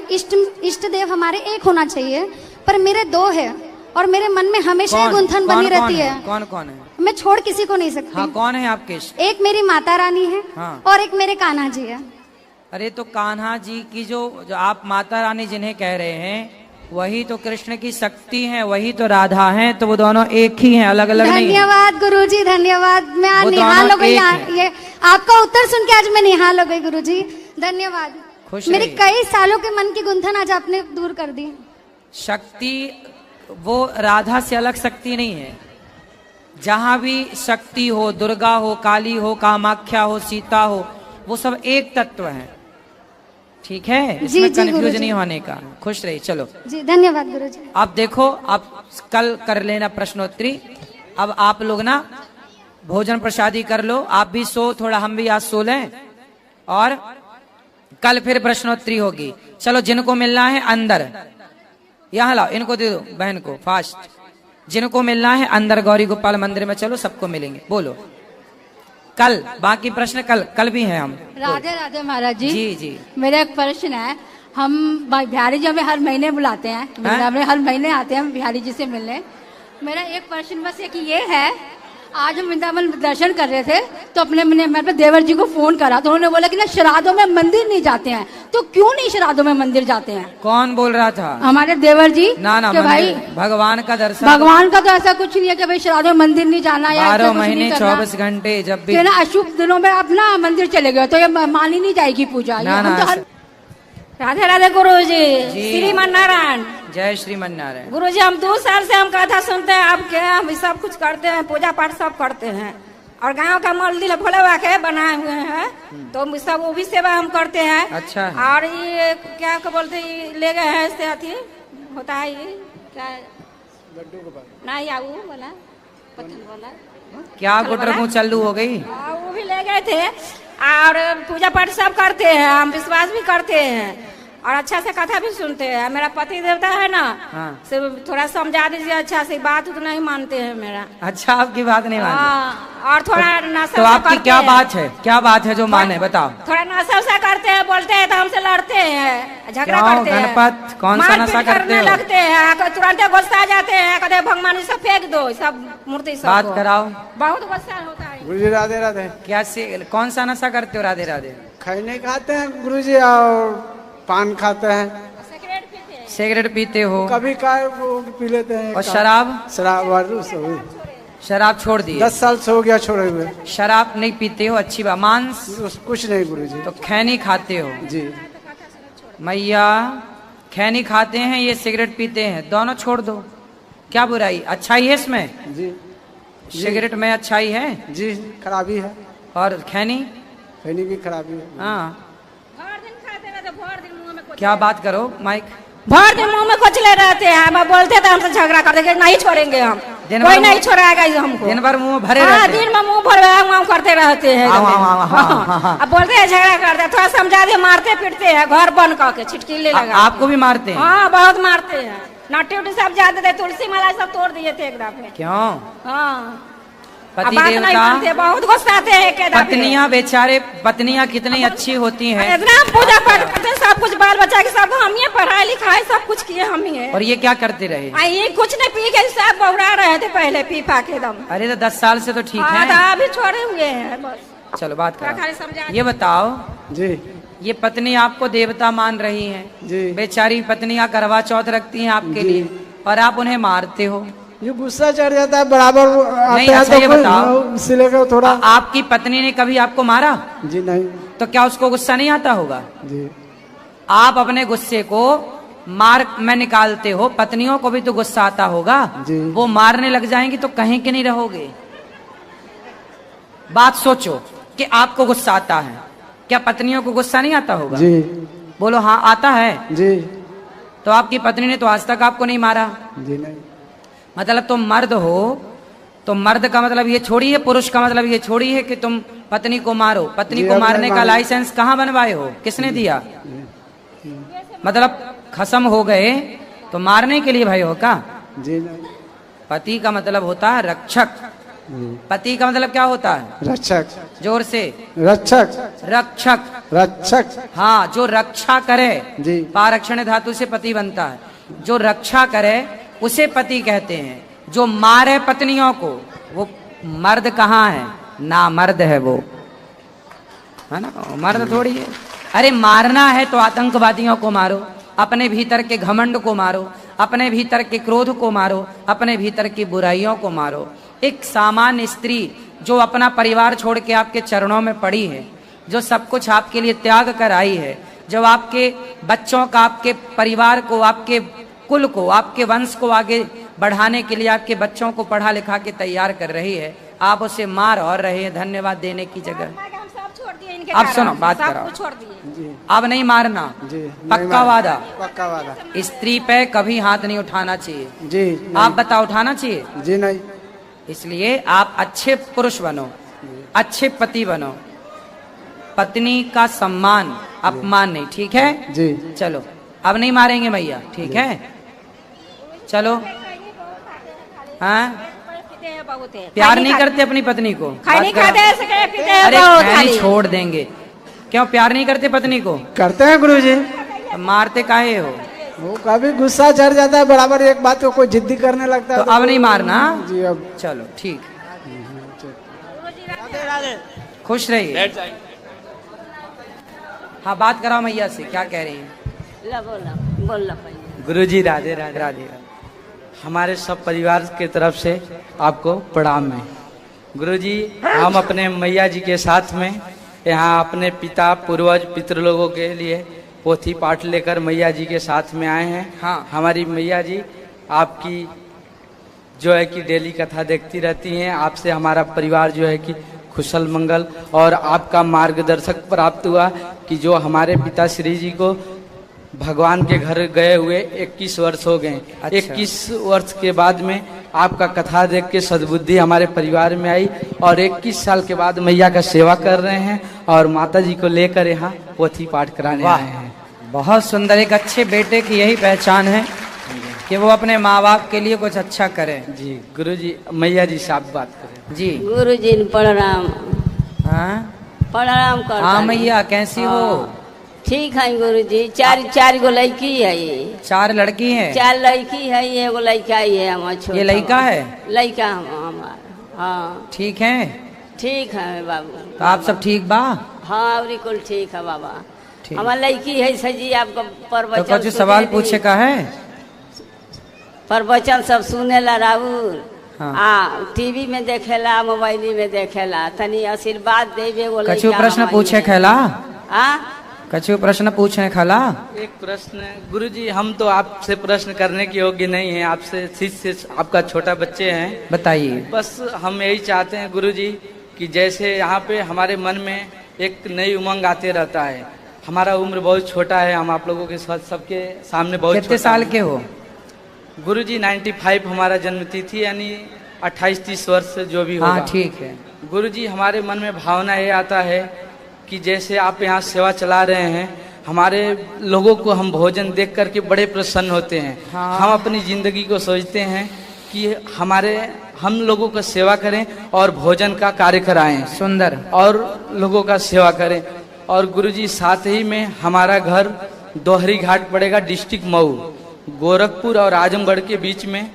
Speaker 10: इष्ट देव हमारे एक होना चाहिए, पर मेरे दो है और मेरे मन में हमेशा ये गुंथन बनी रहती है।
Speaker 2: कौन कौन है?
Speaker 10: मैं छोड़ किसी को नहीं सकती।
Speaker 2: हाँ, कौन है आपके इष्ट?
Speaker 10: एक मेरी माता रानी है,
Speaker 2: हाँ।
Speaker 10: और एक मेरे कान्हा जी है।
Speaker 2: अरे तो कान्हा जी की जो आप माता रानी जिन्हें कह रहे हैं, वही तो कृष्ण की शक्ति हैं, वही तो राधा हैं, तो वो दोनों एक ही हैं, अलग अलग नहीं।
Speaker 10: धन्यवाद गुरुजी, धन्यवाद। मैं आज निहाल हो गई, ये आपका उत्तर सुन के आज मैं निहाल हो गई गुरुजी, धन्यवाद। मेरे कई सालों के मन की गुंथन आज आपने दूर कर दी।
Speaker 2: शक्ति वो राधा से अलग शक्ति नहीं है। जहां भी शक्ति हो, दुर्गा हो, काली हो, कामाख्या हो, सीता हो, वो सब एक तत्व है। ठीक है, इसमें कंफ्यूज नहीं होने का। खुश रही, चलो
Speaker 10: जी, धन्यवाद गुरुजी।
Speaker 2: अब देखो, अब कल कर लेना प्रश्नोत्तरी। अब आप लोग ना भोजन प्रसादी कर लो, आप भी सो थोड़ा, हम भी आज सो लें, और कल फिर प्रश्नोत्तरी होगी। चलो, जिनको मिलना है अंदर, यहाँ लाओ, इनको दे दो बहन को फास्ट। जिनको मिलना है अंदर गौरी गोपाल मंदिर में, चलो सबको मिलेंगे। बोलो कल बाकी प्रश्न, कल भी हैं हम।
Speaker 11: राधे राधे महाराज जी।
Speaker 2: जी जी, मेरा
Speaker 11: मेरा एक प्रश्न है। हम बिहारी जी हमें हर महीने बुलाते हैं, वृंदावन हर महीने आते हैं बिहारी जी से मिलने। मेरा एक प्रश्न बस एक ये है, आज हम वृंदावन दर्शन कर रहे थे तो मैंने देवर जी को फोन करा, तो उन्होंने बोला कि ना श्राद्धों में मंदिर नहीं जाते हैं। तो क्यों नहीं श्राद्धों में मंदिर जाते हैं?
Speaker 2: कौन बोल रहा था?
Speaker 11: हमारे देवर जी।
Speaker 2: ना
Speaker 11: कि भाई
Speaker 2: भगवान का दर्शन,
Speaker 11: भगवान का तो ऐसा कुछ नहीं है कि भाई श्राद्धों में मंदिर नहीं जाना, या
Speaker 2: 12 महीने 24 घंटे जब भी
Speaker 11: ना अशुभ दिनों में आप ना मंदिर चले गए तो ये मानी नहीं जाएगी पूजा।
Speaker 1: राधे राधे गुरु जी, श्रीमन नारायण।
Speaker 2: जय श्रीमन नारायण।
Speaker 1: गुरु जी, हम 2 साल से हम कथा सुनते हैं आपके, हम सब कुछ करते हैं, पूजा पाठ सब करते हैं, और गांव का मंदिर भोले बाबा के बनाए हुए हैं, तो सब वो भी सेवा हम करते हैं।
Speaker 2: अच्छा।
Speaker 1: और ये क्या बोलते ले गए हैं इससे अथी होता है, ये क्या नहीं आऊ बोला पतन बोला
Speaker 2: क्या गुटरगू चालू हो गई?
Speaker 1: वो भी ले गए थे, और पूजा पाठ सब करते हैं, हम विश्वास भी करते हैं, और अच्छा से कथा भी सुनते हैं। मेरा पति देवता है ना, सिर्फ थोड़ा समझा दीजिए अच्छा से, बात उतना ही मानते हैं मेरा।
Speaker 2: अच्छा, आपकी बात नहीं मानते?
Speaker 1: और थोड़ा नशा
Speaker 2: तो आपकी क्या बात है, क्या बात है जो माने, बताओ।
Speaker 1: थोड़ा नशा उसा करते हैं, बोलते हैं तो हमसे लड़ते हैं, झगड़ा करते हैं।
Speaker 2: गणपत कौन सा नशा करते हो?
Speaker 1: लगते हैं, तुरंत गुस्सा आ जाते हैं, कहते भगवान सब फेंक दो, सब मूर्ति सब
Speaker 2: बात कराओ।
Speaker 1: बहुत गुस्सा होता है।
Speaker 12: गुरुजी राधे राधे।
Speaker 2: क्या कौन सा नशा करते हो? राधे राधे।
Speaker 12: खैनी खाते हैं गुरुजी, और पान खाते हैं,
Speaker 2: सिगरेट पीते हो,
Speaker 12: कभी काय वो पी लेते हैं,
Speaker 2: और शराब शराब छोड़ दी?
Speaker 12: 10 साल से हो गया छोड़े हुए।
Speaker 2: शराब नहीं पीते हो, अच्छी बात। मांस
Speaker 12: कुछ नहीं गुरुजी।
Speaker 2: तो खैनी खाते हो?
Speaker 12: जी
Speaker 2: मैया, खैनी खाते हैं, ये सिगरेट पीते हैं, दोनों छोड़ दो, क्या बुराई, अच्छाई है इसमें?
Speaker 12: जी।
Speaker 2: सिगरेट में अच्छाई है?
Speaker 12: जी, खराबी है।
Speaker 2: और खैनी
Speaker 12: भी खराबी है।
Speaker 2: हाँ, क्या बात करो माइक।
Speaker 1: भर दिन मुंह में खोचले रहते हैं, हम बोलते तो हमसे झगड़ा करते कि नहीं छोड़ेंगे हम, कोई नहीं छोड़ाएगा हमको।
Speaker 2: दिन भर मुंह भरे रहते हैं।
Speaker 1: दिन में मुंह भर करते रहते हैं। अब बोलते हैं झगड़ा करते हैं, थोड़ा समझा दे, मारते पीटते हैं, घर बंद करके छिटकिले लगा।
Speaker 2: आपको भी मारते हैं?
Speaker 1: हाँ, बहुत मारते हैं। नाटी उटी सब जाते थे, तुलसी माला सब तोड़ दिए थे एकदम।
Speaker 2: क्यों?
Speaker 1: हाँ,
Speaker 2: पति देवता
Speaker 1: बहुत गुस्साते हैं।
Speaker 2: पत्नियां बेचारे, पत्नियां कितनी अच्छी होती हैं,
Speaker 1: इतना पूजा पाठ करते हैं, सब कुछ बाल बच्चा के सब हम ही पढ़ाई लिखाई सब कुछ किए हम ही है।
Speaker 2: और ये क्या करते रहे?
Speaker 1: ये कुछ नहीं, पी के सब बौरा रहे थे पहले, पी पा के दम।
Speaker 2: अरे तो 10 साल से तो ठीक है,
Speaker 1: अभी छोड़े हुए हैं बस।
Speaker 2: चलो बात करो। ये बताओ
Speaker 12: जी,
Speaker 2: ये पत्नी आपको देवता मान रही है
Speaker 12: जी,
Speaker 2: बेचारी पत्नियां करवा चौथ रखती हैं आपके लिए, और आप उन्हें मारते हो।
Speaker 12: ये गुस्सा चढ़ जाता है बराबर
Speaker 2: नहीं, अच्छा ये बताओ,
Speaker 12: इसलिए थोड़ा।
Speaker 2: आपकी पत्नी ने कभी आपको मारा?
Speaker 12: जी नहीं।
Speaker 2: तो क्या उसको गुस्सा नहीं आता होगा?
Speaker 12: जी।
Speaker 2: आप अपने गुस्से को मार में निकालते हो, पत्नियों को भी तो गुस्सा आता होगा। वो मारने लग जाएंगी तो कहीं के नहीं रहोगे। बात सोचो कि आपको गुस्सा आता है, क्या पत्नियों को गुस्सा नहीं आता होगा?
Speaker 12: जी।
Speaker 2: बोलो हाँ, आता है
Speaker 12: जी।
Speaker 2: तो आपकी पत्नी ने तो आज तक आपको नहीं मारा?
Speaker 12: जी नहीं।
Speaker 2: मतलब तुम मर्द हो, तो मर्द का मतलब ये छोड़ी है, पुरुष का मतलब ये छोड़ी है कि तुम पत्नी को मारो। पत्नी को मारने का लाइसेंस कहाँ बनवाए हो, किसने दिया? मतलब खसम हो गए तो मारने के लिए भाई हो का?
Speaker 12: जी नहीं।
Speaker 2: पति का मतलब होता है रक्षक, पति का मतलब क्या होता है?
Speaker 12: रक्षक।
Speaker 2: जोर से।
Speaker 12: रक्षक।
Speaker 2: रक्षक।
Speaker 12: रक्षक।
Speaker 2: हाँ, जो रक्षा करे
Speaker 12: जी।
Speaker 2: पारक्षण धातु से पति बनता है। जो रक्षा करे उसे पति कहते हैं। जो मारे पत्नियों को वो मर्द कहाँ है? ना मर्द है वो, है ना, मर्द थोड़ी है। अरे मारना है तो आतंकवादियों को मारो, अपने भीतर के घमंड को मारो, अपने भीतर के क्रोध को मारो, अपने भीतर की बुराइयों को मारो। एक सामान्य स्त्री जो अपना परिवार छोड़ के आपके चरणों में पड़ी है, जो सब कुछ आपके लिए त्याग कर आई है, जो आपके बच्चों का, आपके परिवार को, आपके कुल को, आपके वंश को आगे बढ़ाने के लिए आपके बच्चों को पढ़ा लिखा के तैयार कर रही है, आप उसे मार और रहे हैं धन्यवाद देने की जगह। अब सुनो बात करो, अब नहीं मारना। पक्का वादा?
Speaker 12: पक्का वादा।
Speaker 2: स्त्री पे कभी हाथ नहीं उठाना चाहिए
Speaker 12: जी।
Speaker 2: आप बताओ, उठाना चाहिए?
Speaker 12: जी नहीं।
Speaker 2: इसलिए आप अच्छे पुरुष बनो, अच्छे पति बनो, पत्नी का सम्मान अपमान नहीं, ठीक है
Speaker 12: जी।
Speaker 2: चलो अब नहीं मारेंगे मैया, ठीक है चलो। हाँ, प्यार नहीं करते अपनी पत्नी को? अरे खाने छोड़ देंगे। क्यों प्यार नहीं करते पत्नी को?
Speaker 12: करते हैं गुरुजी।
Speaker 2: मारते काहे हो?
Speaker 12: वो कभी गुस्सा चढ़ जाता है, बराबर एक बात को कोई जिद्दी करने लगता है
Speaker 2: तो अब नहीं मारना
Speaker 12: जी। अब
Speaker 2: चलो ठीक, खुश रहिए। हाँ बात कराओ मैया से, क्या कह रही हैं?
Speaker 1: बोला
Speaker 9: गुरुजी राधे राधे।
Speaker 2: राधे।
Speaker 9: हमारे सब परिवार के तरफ से आपको प्रणाम है गुरुजी। हम अपने मैया जी के साथ में यहाँ अपने पिता पूर्वज पितृलोगों के लिए पोथी पाठ लेकर मैया जी के साथ में आए हैं।
Speaker 2: हाँ।
Speaker 9: हमारी मैया जी आपकी जो है कि डेली कथा देखती रहती हैं। आपसे हमारा परिवार जो है कि कुशल मंगल और आपका मार्गदर्शक प्राप्त हुआ कि जो हमारे पिता श्री जी को भगवान के घर गए हुए 21 वर्ष हो गए।
Speaker 2: अच्छा।
Speaker 9: 21 वर्ष के बाद में आपका कथा देख के सद्बुद्धि हमारे परिवार में आई और 21 साल के बाद मैया का सेवा कर रहे हैं और माता जी को लेकर यहाँ पोथी पाठ कराने आए हैं।
Speaker 2: बहुत सुंदर। एक अच्छे बेटे की यही पहचान है कि वो अपने माँ बाप के लिए कुछ अच्छा करे।
Speaker 9: जी गुरुजी, मैया जी से आप बात करें।
Speaker 2: जी
Speaker 1: गुरुजी प्रणाम।
Speaker 2: हाँ
Speaker 1: प्रणाम कर।
Speaker 2: हाँ मैया कैसी हो?
Speaker 1: ठीक है गुरुजी। चार गो लड़की है।
Speaker 2: 4 लड़की हैं?
Speaker 1: 4 लड़की है, एगो लड़का ही है हमारा छोटा।
Speaker 2: ये लड़का है?
Speaker 1: लड़का हमारा। हाँ
Speaker 2: ठीक है।
Speaker 1: ठीक है बाबू।
Speaker 2: तो आप सब ठीक बा?
Speaker 1: हाँ बिल्कुल ठीक है बाबा। हमारा लड़की है सजी आपका प्रवचन।
Speaker 2: तो कुछ सवाल पूछे का है?
Speaker 1: प्रवचन सब सुनेला राहुल।
Speaker 2: हाँ।
Speaker 1: टीवी में देखेला, मोबाइल में देखेला, तनी आशीर्वाद देवे।
Speaker 2: कछु प्रश्न पूछे खेला?
Speaker 1: हाँ
Speaker 2: कछु प्रश्न पूछे खाला?
Speaker 9: एक प्रश्न गुरुजी, हम तो आपसे प्रश्न करने के योग्य नहीं हैं, आपसे शिष्य आपका छोटा बच्चे हैं।
Speaker 2: बताइए।
Speaker 9: बस हम यही चाहते हैं गुरुजी कि जैसे यहाँ पे हमारे मन में एक नई उमंग आते रहता है। हमारा उम्र बहुत छोटा है, हम आप लोगों के साथ सबके सामने बहुत
Speaker 2: कितने साल के हो?
Speaker 9: गुरुजी 95 हमारा जन्म तिथि, यानी 28-30 वर्ष जो भी होगा।
Speaker 2: हाँ ठीक है
Speaker 9: गुरुजी। हमारे मन में भावना ये आता है कि जैसे आप यहाँ सेवा चला रहे हैं, हमारे लोगों को हम भोजन देख करके बड़े प्रसन्न होते हैं।
Speaker 2: हाँ।
Speaker 9: हम अपनी जिंदगी को सोचते हैं कि हम लोगों का सेवा करें और भोजन का कार्य कराएं।
Speaker 2: सुंदर।
Speaker 9: और लोगों का सेवा करें। और गुरुजी साथ ही में हमारा घर दोहरी घाट पड़ेगा, डिस्ट्रिक्ट मऊ, गोरखपुर और आजमगढ़ के बीच में।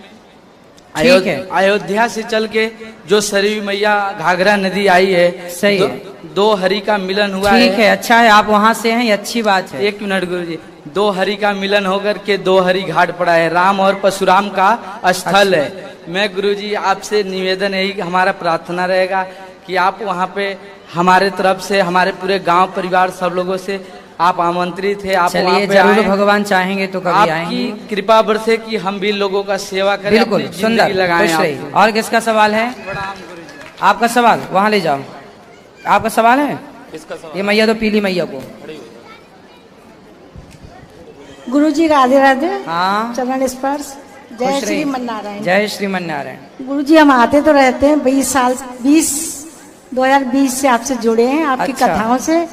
Speaker 9: अयोध्या से चल के जो सरयू मैया घाघरा नदी आई है,
Speaker 2: सही है।
Speaker 9: दो हरि का मिलन हुआ है।
Speaker 2: ठीक है, अच्छा है आप वहाँ से हैं, ये अच्छी बात है।
Speaker 9: 1 मिनट गुरुजी। 2 हरि का मिलन होकर के 2 हरि घाट पड़ा है, राम और परशुराम का स्थल है। मैं गुरुजी आपसे निवेदन यही हमारा प्रार्थना रहेगा कि आप वहाँ पे हमारे तरफ से, हमारे पूरे गांव परिवार सब लोगों से आप आमंत्रित है। आप
Speaker 2: चलिए जरूर, भगवान चाहेंगे तो कभी आएंगे।
Speaker 9: आपकी कृपा बरसे कि हम भी लोगों का सेवा करें।
Speaker 2: बिल्कुल सुंदर, लगाएं। और किसका सवाल है? आपका सवाल वहाँ ले जाओ। आपका सवाल है? ये मैया तो पीली मैया को।
Speaker 7: गुरुजी राधे राधे।
Speaker 2: हाँ
Speaker 7: चरण स्पर्श। जय श्रीमन नारायण।
Speaker 2: जय श्रीमन नारायण।
Speaker 7: गुरुजी हम आते तो रहते हैं 2020 से आपसे जुड़े हैं, आपकी कथाओं से,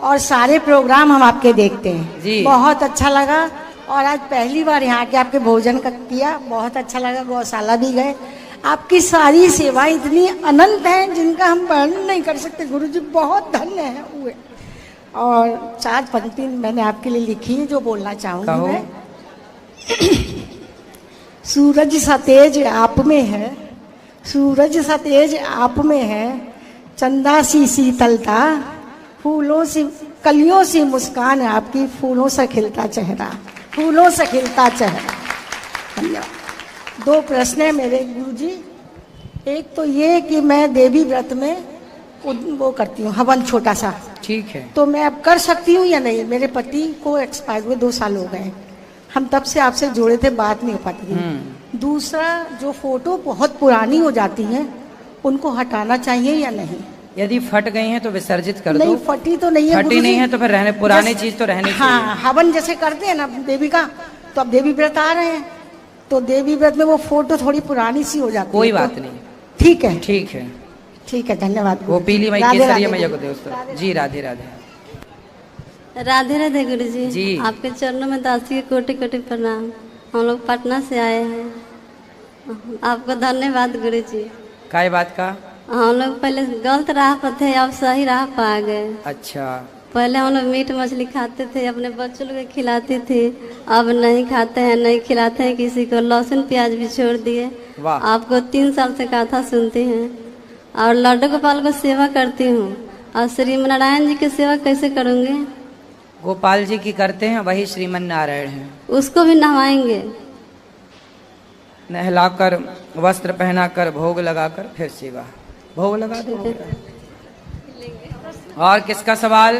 Speaker 7: और सारे प्रोग्राम हम आपके देखते हैं
Speaker 2: जी।
Speaker 7: बहुत अच्छा लगा। और आज पहली बार यहाँ के आपके भोजन का किया, बहुत अच्छा लगा। गौशाला भी गए,
Speaker 13: आपकी सारी सेवाएं इतनी अनंत हैं जिनका हम वर्णन नहीं कर सकते। गुरुजी बहुत धन्य है हुए। और 4 पंक्ति मैंने आपके लिए लिखी है जो बोलना चाहूंगी मैं। सूरज सा तेज आप में है, सूरज सा तेज आप में है, चंदा सी शीतलता, फूलों सी कलियों सी मुस्कान है आपकी, फूलों से खिलता चेहरा, फूलों से खिलता चेहरा। धन्यवाद। 2 प्रश्न है मेरे गुरुजी। एक तो ये कि मैं देवी व्रत में वो करती हूँ हवन छोटा सा,
Speaker 2: ठीक है,
Speaker 13: तो मैं अब कर सकती हूँ या नहीं? मेरे पति को एक्सपायर हुए 2 साल हो गए, हम तब से आपसे जुड़े थे, बात नहीं हो पाती थी। दूसरा, जो फोटो बहुत पुरानी हो जाती हैं उनको हटाना चाहिए या नहीं?
Speaker 2: यदि फट गई हैं तो विसर्जित कर दो।
Speaker 13: नहीं फटी तो नहीं है,
Speaker 2: फटी नहीं है तो फिर रहने, पुरानी चीज तो रहनी चाहिए।
Speaker 13: हाँ, हवन जैसे करते हैं ना देवी का, तो अब देवी व्रत आ रहे हैं, तो देवी व्रत में वो फोटो थोड़ी पुरानी सी हो जाती है।
Speaker 2: कोई बात नहीं,
Speaker 13: ठीक है,
Speaker 2: ठीक है,
Speaker 13: ठीक है। धन्यवाद।
Speaker 2: वो पीली माई केसरिया मैया को दे उस तरह। जी राधे राधे।
Speaker 6: राधे राधे गुरु जी।
Speaker 2: जी
Speaker 6: आपके चरणों में दासी के कोटि कोटि प्रणाम। हम लोग पटना से आए हैं, आपको धन्यवाद गुरु जी।
Speaker 2: काय बात का?
Speaker 6: हम लोग पहले गलत राह पर थे, अब सही राह पर आ गए।
Speaker 2: अच्छा।
Speaker 6: पहले हम लोग मीट मछली खाते थे, अपने बच्चों लोग खिलाती थी, अब नहीं खाते हैं, नहीं खिलाते हैं किसी को। लहसुन प्याज भी छोड़ दिए। आपको 3 साल से कथा सुनते हैं और लड्डू गोपाल को सेवा करती हूँ। और श्रीमनारायण जी की सेवा कैसे करूँगी?
Speaker 2: गोपाल जी की करते हैं, वही श्रीमन नारायण हैं।
Speaker 6: उसको भी नहवाएंगे,
Speaker 2: नहलाकर, वस्त्र पहनाकर, भोग लगाकर फिर सेवा। भोग लगा दो। और किसका सवाल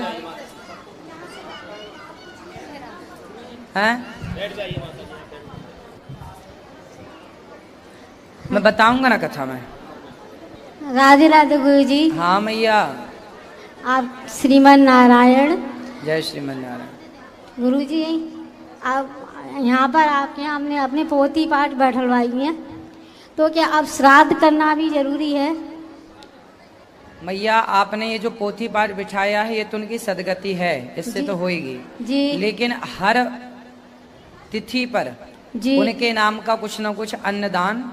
Speaker 2: है? मैं बताऊंगा ना कथा में।
Speaker 14: राधे राधे गुरु जी।
Speaker 2: हाँ मैया।
Speaker 14: आप श्रीमन नारायण।
Speaker 2: जय श्रीमन नारायण।
Speaker 14: गुरु जी, आप यहाँ पर आपके यहाँ हमने अपने पोथी पाठ बैठलवाई हैं, तो क्या अब श्राद्ध करना भी जरूरी है?
Speaker 2: मैया, आपने ये जो पोथी पाठ बिछाया है ये तो उनकी सदगति है, इससे तो होएगी
Speaker 14: जी।
Speaker 2: लेकिन हर तिथि पर जी उनके नाम का कुछ न कुछ अन्नदान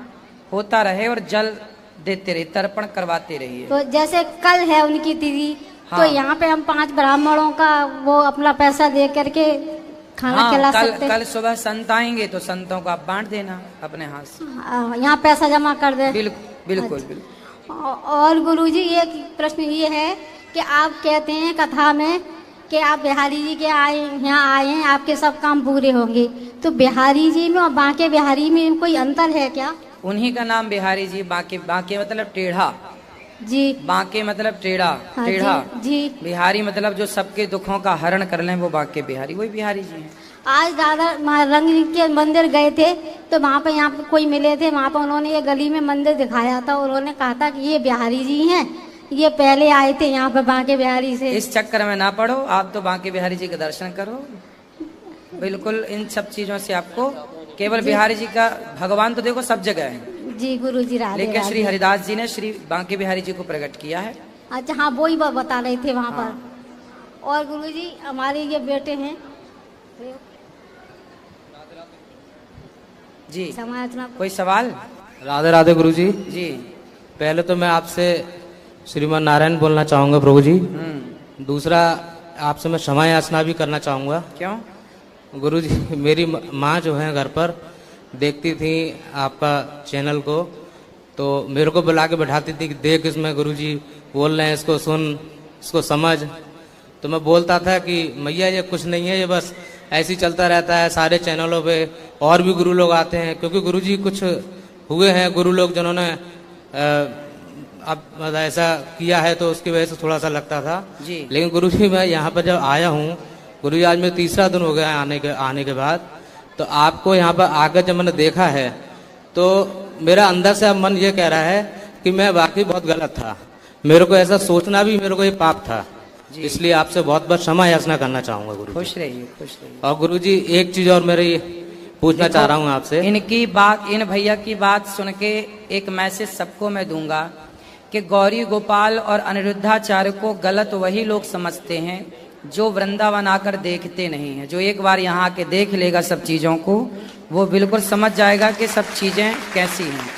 Speaker 2: होता रहे और जल देते रहे, तर्पण करवाते रहिए।
Speaker 14: तो जैसे कल है उनकी तिथि,
Speaker 2: हाँ।
Speaker 14: तो यहाँ पे हम 5 ब्राह्मणों का वो अपना पैसा दे करके खाना खिला सकते।
Speaker 2: कल सुबह संत आएंगे तो संतों को आप बांट देना अपने हाथ से।
Speaker 14: यहाँ पैसा जमा कर दे।
Speaker 2: बिल्कुल।
Speaker 14: और गुरुजी, एक प्रश्न ये है कि आप कहते हैं कथा में कि आप बिहारी जी के यहाँ आए हैं, आपके सब काम पूरे होंगे, तो बिहारी जी में और बांके बिहारी में कोई अंतर है क्या?
Speaker 2: उन्हीं का नाम बिहारी जी। बांके मतलब टेढ़ा
Speaker 14: जी,
Speaker 2: बांके मतलब टेढ़ा।
Speaker 14: हाँ,
Speaker 2: टेढ़ा
Speaker 14: जी।
Speaker 2: बिहारी मतलब जो सबके दुखों का हरण कर लें, वो बांके बिहारी, वही बिहारी जी हैं।
Speaker 14: आज दादा रंग के मंदिर गए थे, तो वहाँ पे यहाँ पे कोई मिले थे, वहाँ पे उन्होंने ये गली में मंदिर दिखाया था, उन्होंने कहा था कि ये बिहारी जी हैं, ये पहले आए थे यहाँ पे बांके बिहारी से।
Speaker 2: इस चक्कर में ना पड़ो, आप तो बांके बिहारी जी का दर्शन करो। बिल्कुल इन सब चीजों से आपको केवल बिहारी जी का, भगवान तो देखो सब जगह है
Speaker 14: जी गुरु जी। राधे
Speaker 2: लेकिन श्री हरिदास जी ने श्री बांके बिहारी जी को प्रकट किया है।
Speaker 14: अच्छा, हाँ, वो ही बता रहे थे वहाँ पर। और गुरु जी, हमारे ये बेटे हैं
Speaker 2: जी, कोई सवाल?
Speaker 15: राधे राधे गुरु जी।
Speaker 2: जी,
Speaker 15: पहले तो मैं आपसे श्रीमान नारायण बोलना चाहूंगा प्रभु जी। दूसरा, आपसे मैं क्षमा याचना भी करना चाहूंगा।
Speaker 2: क्यों?
Speaker 15: गुरु जी, मेरी माँ जो है घर पर देखती थी आपका चैनल को, तो मेरे को बुला के बैठाती थी कि देख इसमें गुरु जी बोल रहे हैं, इसको सुन, इसको समझ। तो मैं बोलता था कि मैया ये कुछ नहीं है, ये बस ऐसे ही चलता रहता है, सारे चैनलों पे और भी गुरु लोग आते हैं, क्योंकि गुरु जी कुछ हुए हैं गुरु लोग जिन्होंने अब ऐसा किया है, तो उसकी वजह से थोड़ा सा लगता था
Speaker 2: जी।
Speaker 15: लेकिन गुरु जी, मैं यहाँ पर जब आया हूँ गुरु जी, आज मेरा 3रा दिन हो गया आने के बाद, तो आपको यहाँ पर आकर जब मैंने देखा है तो मेरा अंदर से अब मन ये कह रहा है कि मैं वाकई बहुत गलत था, मेरे को ऐसा सोचना भी मेरे को ये पाप था। इसलिए आपसे बहुत बहुत क्षमा याचना करना चाहूंगा गुरु।
Speaker 2: खुश रहिए, खुश रहिए।
Speaker 15: और गुरु जी, एक चीज और मेरे पूछना चाह रहा हूँ आपसे।
Speaker 2: इनकी बात, इन भैया की बात सुन के एक मैसेज सबको मैं दूंगा कि गौरी गोपाल और अनिरुद्धाचार्य को गलत वही लोग समझते हैं जो वृंदावन आकर देखते नहीं हैं। जो एक बार यहाँ आके देख लेगा सब चीजों को, वो बिल्कुल समझ जाएगा कि सब चीजें कैसी हैं।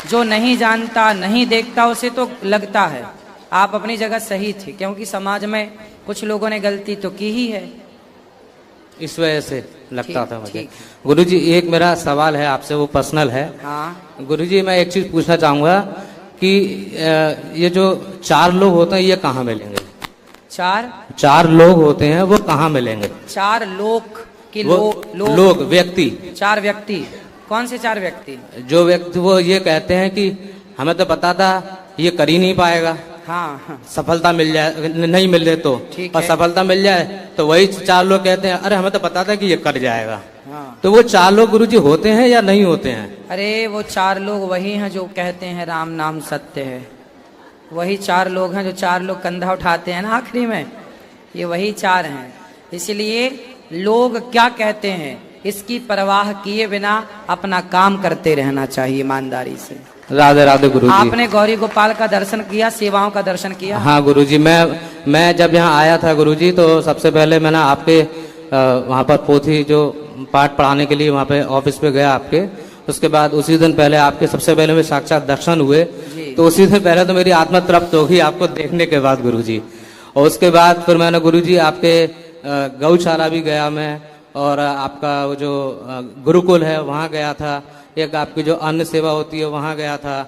Speaker 2: जो नहीं जानता नहीं देखता उसे तो लगता है। आप अपनी जगह सही थे, क्योंकि समाज में कुछ लोगों ने गलती तो की ही है,
Speaker 15: इस वजह से लगता था मुझे। गुरुजी एक मेरा सवाल है आपसे, वो पर्सनल है।
Speaker 2: हाँ
Speaker 15: गुरुजी मैं एक चीज पूछना चाहूंगा कि ये जो 4 लोग होते हैं ये कहाँ मिलेंगे? 4 लोग होते हैं वो कहाँ मिलेंगे?
Speaker 2: 4 लोग की
Speaker 15: लोग व्यक्ति
Speaker 2: 4 व्यक्ति कौन से 4 व्यक्ति?
Speaker 15: जो व्यक्ति वो ये कहते हैं कि हमें तो पता था ये कर ही नहीं पाएगा,
Speaker 2: हाँ।
Speaker 15: सफलता मिल जाए नहीं मिल जाए तो, और सफलता मिल जाए तो वही 4 लोग कहते हैं अरे हमें तो पता था कि ये कर जाएगा।
Speaker 2: हाँ।
Speaker 15: तो वो 4 लोग गुरुजी होते हैं या नहीं होते हैं?
Speaker 2: अरे वो 4 लोग वही हैं जो कहते हैं राम नाम सत्य है। वही 4 लोग हैं जो 4 लोग कंधा उठाते हैं ना आखिरी में, ये वही 4 हैं। इसलिए लोग क्या कहते हैं इसकी परवाह किए बिना अपना काम करते रहना चाहिए ईमानदारी से।
Speaker 15: राधे राधे गुरुजी।
Speaker 2: आपने गौरी गोपाल का दर्शन किया, सेवाओं का दर्शन किया?
Speaker 15: हाँ गुरुजी, मैं जब यहाँ आया था गुरुजी तो सबसे पहले मैंने आपके वहाँ पर पोथी जो पाठ पढ़ाने के लिए वहाँ पे ऑफिस पे गया आपके। उसके बाद उसी दिन पहले आपके सबसे पहले में साक्षात दर्शन हुए, तो उसी दिन पहले तो मेरी आत्मा तृप्त होगी आपको देखने के बाद गुरुजी। और उसके बाद फिर मैंने गुरुजी आपके गौशाला भी गया मैं, और आपका वो जो गुरुकुल है वहाँ गया था, एक आपकी जो अन्न सेवा होती है वहाँ गया था,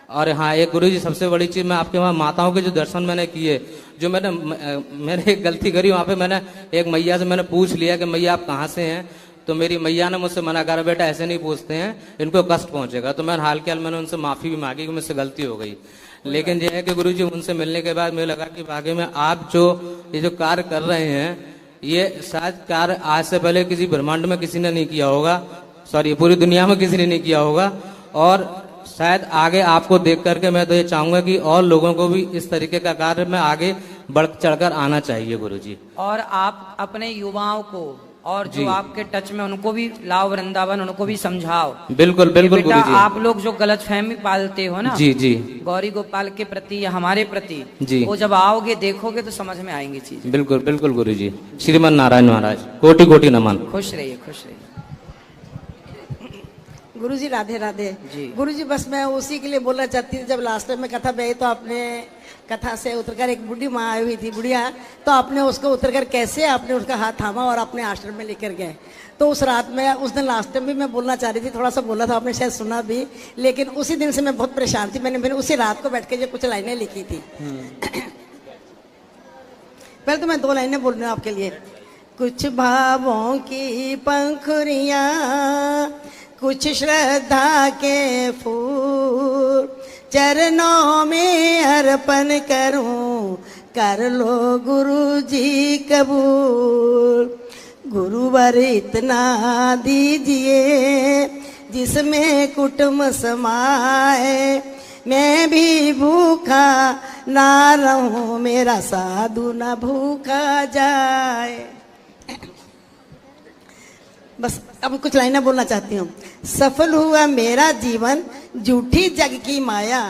Speaker 15: और हाँ एक गुरुजी सबसे बड़ी चीज़ मैं आपके वहाँ माताओं के जो दर्शन मैंने किए, जो मैंने एक गलती करी वहाँ पे, मैंने एक मैया से मैंने पूछ लिया कि मैया आप कहाँ से हैं, तो मेरी मैया ने मुझसे मना करा बेटा ऐसे नहीं पूछते हैं, इनको कष्ट पहुँचेगा। तो मैं हाल के हाल मैंने उनसे माफ़ी भी मांगी कि मुझसे गलती हो गई। लेकिन यह है कि गुरुजी उनसे मिलने के बाद मुझे लगा कि वाकई में आप जो ये जो कार्य कर रहे हैं ये शायद कार्य आज से पहले किसी ब्रह्मांड में किसी ने नहीं किया होगा, सॉरी पूरी दुनिया में किसी ने नहीं किया होगा, और शायद आगे आपको देख करके मैं तो ये चाहूंगा कि और लोगों को भी इस तरीके का कार्य में आगे बढ़ चढ़कर आना चाहिए गुरुजी।
Speaker 2: और आप अपने युवाओं को और जो आपके टच में उनको भी लाओ वृंदावन, उनको भी समझाओ।
Speaker 15: बिल्कुल बिल्कुल गुरुजी।
Speaker 2: आप लोग जो गलतफहमी पालते हो ना
Speaker 15: जी जी
Speaker 2: गौरी गोपाल के प्रति या हमारे प्रति
Speaker 15: जी,
Speaker 2: वो जब आओगे देखोगे तो समझ में आएंगी चीज।
Speaker 15: बिल्कुल बिल्कुल गुरुजी। श्रीमन नारायण महाराज कोटि कोटि नमन।
Speaker 2: खुश रहिए खुश रहिए।
Speaker 13: गुरुजी राधे राधे। गुरुजी बस मैं उसी के लिए बोलना चाहती थी, जब लास्ट टाइम में कथा गई तो आपने कथा से उतरकर एक बूढ़ी माँ आई हुई थी बुढ़िया, तो आपने उसको उतरकर कैसे आपने उसका हाथ थामा और अपने आश्रम में लेकर गए। तो उस रात में उस दिन लास्ट टाइम भी मैं बोलना चाह रही थी, थोड़ा सा बोला था आपने शायद सुना भी, लेकिन उसी दिन से मैं बहुत परेशान थी। मैंने उसी रात को बैठ के जो कुछ लाइनें लिखी थी। पहले तो मैं 2 लाइनें बोल रही हूँ आपके लिए। कुछ भावों की पंखुड़ियाँ, कुछ श्रद्धा के फूल, चरणों में अर्पण करूं, कर लो गुरुजी कबूल। गुरुवर इतना दीजिए जिसमें कुटुंब समाए, मैं भी भूखा ना रहूं, मेरा साधु ना भूखा जाए। बस अब कुछ लाइनें बोलना चाहती हूँ। सफल हुआ मेरा जीवन झूठी जग की माया,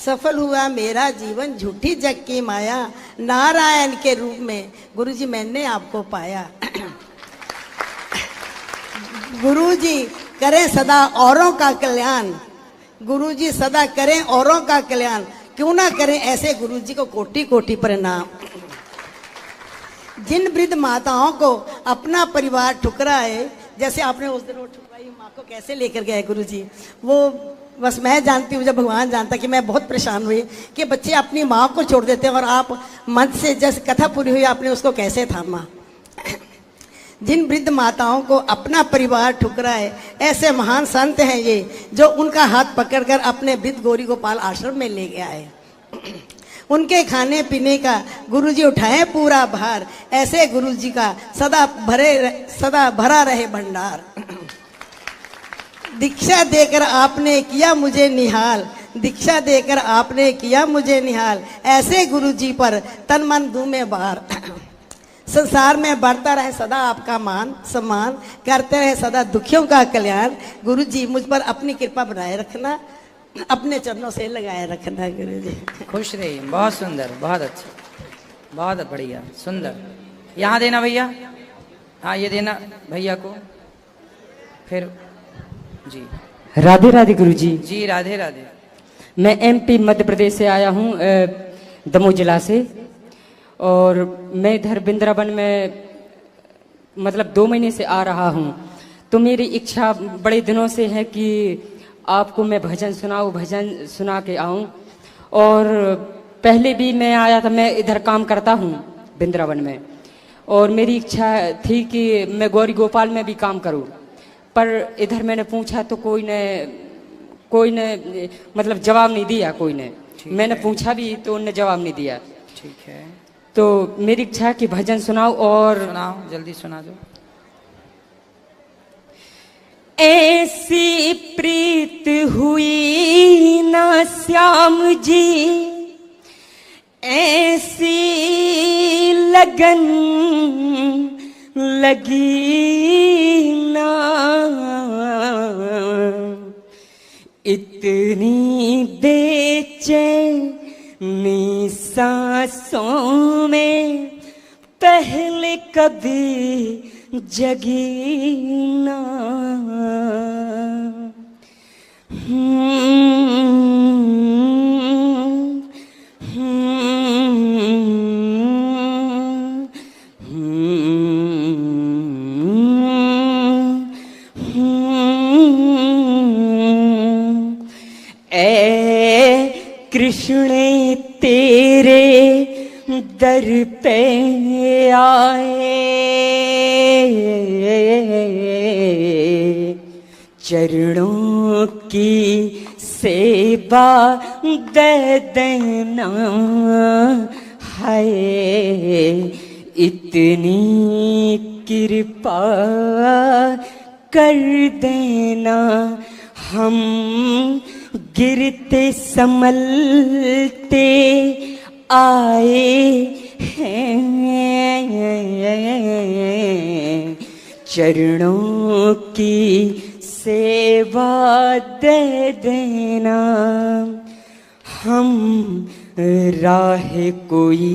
Speaker 13: सफल हुआ मेरा जीवन झूठी जग की माया, नारायण के रूप में गुरुजी मैंने आपको पाया। गुरुजी करें सदा औरों का कल्याण, गुरुजी सदा करें औरों का कल्याण, क्यों ना करें ऐसे गुरुजी को कोटि कोटि प्रणाम। जिन वृद्ध माताओं को अपना परिवार ठुकराए, जैसे आपने उस दिन वो ठुकराई माँ को कैसे लेकर गए गुरुजी, वो बस मैं जानती हूँ, जब भगवान जानता कि मैं बहुत परेशान हुई कि बच्चे अपनी माँ को छोड़ देते हैं और आप मन से जैसे कथा पूरी हुई आपने उसको कैसे थामा। जिन वृद्ध माताओं को अपना परिवार ठुकराए, ऐसे महान संत हैं ये जो उनका हाथ पकड़कर अपने वृद्ध गौरी गोपाल आश्रम में ले गए। उनके खाने पीने का गुरुजी उठाए पूरा भार, ऐसे गुरुजी का सदा भरा रहे भंडार। दीक्षा देकर आपने किया मुझे निहाल, दीक्षा देकर आपने किया मुझे निहाल, ऐसे गुरुजी पर तन मन दूं मैं बार। संसार में बढ़ता रहे सदा आपका मान सम्मान, करते रहे सदा दुखियों का कल्याण। गुरुजी मुझ पर अपनी कृपा बनाए रखना, अपने चरणों से लगाए रखना गुरुजी।
Speaker 2: खुश रहिए। बहुत सुंदर, बहुत अच्छा, बहुत बढ़िया, सुंदर। यहाँ देना भैया, हाँ ये देना भैया को, फिर जी
Speaker 16: राधे राधे गुरुजी।
Speaker 2: जी राधे राधे।
Speaker 16: मैं एमपी मध्य प्रदेश से आया हूँ, दमोह जिला से, और मैं इधर वृंदावन में मतलब 2 महीने से आ रहा हूँ। तो मेरी इच्छा बड़े दिनों से है कि आपको मैं भजन सुनाऊँ, भजन सुना के आऊँ। और पहले भी मैं आया था, मैं इधर काम करता हूँ वृंदावन में, और मेरी इच्छा थी कि मैं गौरी गोपाल में भी काम करूँ, पर इधर मैंने पूछा तो कोई ने मतलब जवाब नहीं दिया, कोई ने। मैंने पूछा भी तो उनने जवाब नहीं दिया।
Speaker 2: ठीक है,
Speaker 16: तो मेरी इच्छा है कि भजन सुनाओ, और
Speaker 2: सुनाओ, जल्दी सुना दो।
Speaker 16: ऐसी प्रीत हुई ना श्याम जी, ऐसी लगन लगी ना, इतनी बेचैनी सांसों में पहले कभी जगी ना। कृष्ण तेरे दर पे आए, चरणों की सेवा दे देना है, इतनी कृपा कर देना। हम गिरते संभलते आए हैं, चरणों की सेवा दे देना। हम राह कोई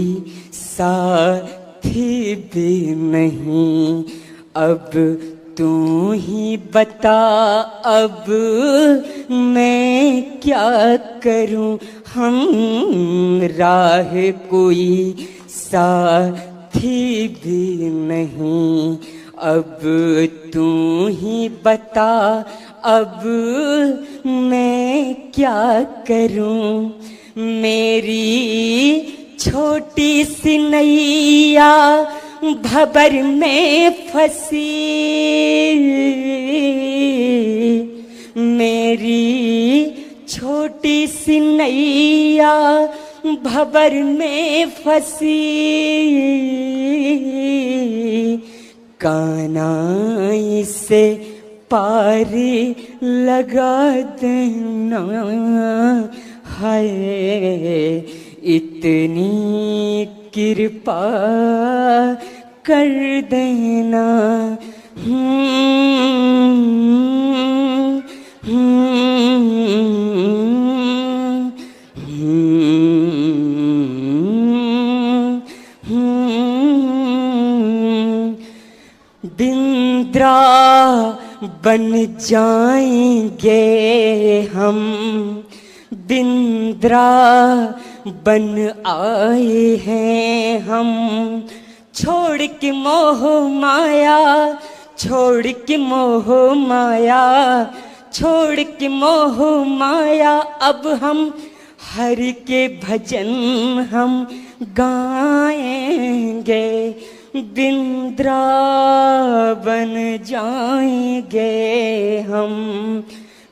Speaker 16: साथी भी नहीं, अब तू ही बता अब मैं क्या करूं। हम राह कोई साथी भी नहीं, अब तू ही बता अब मैं क्या करूं। मेरी छोटी सी नैया भंवर में फंसी, मेरी छोटी सी नैया भंवर में फंसी, कान्हा इसे पार लगा देना है, इतनी कृपा कर देना। बिंद्रावन जाएंगे हम, बिंद्रावन आए हैं हम, छोड़ के मोह माया, छोड़ के मोह माया, छोड़ के मोह माया। अब हम हरि के भजन हम गाएंगे, बिंद्रावन जाएंगे हम,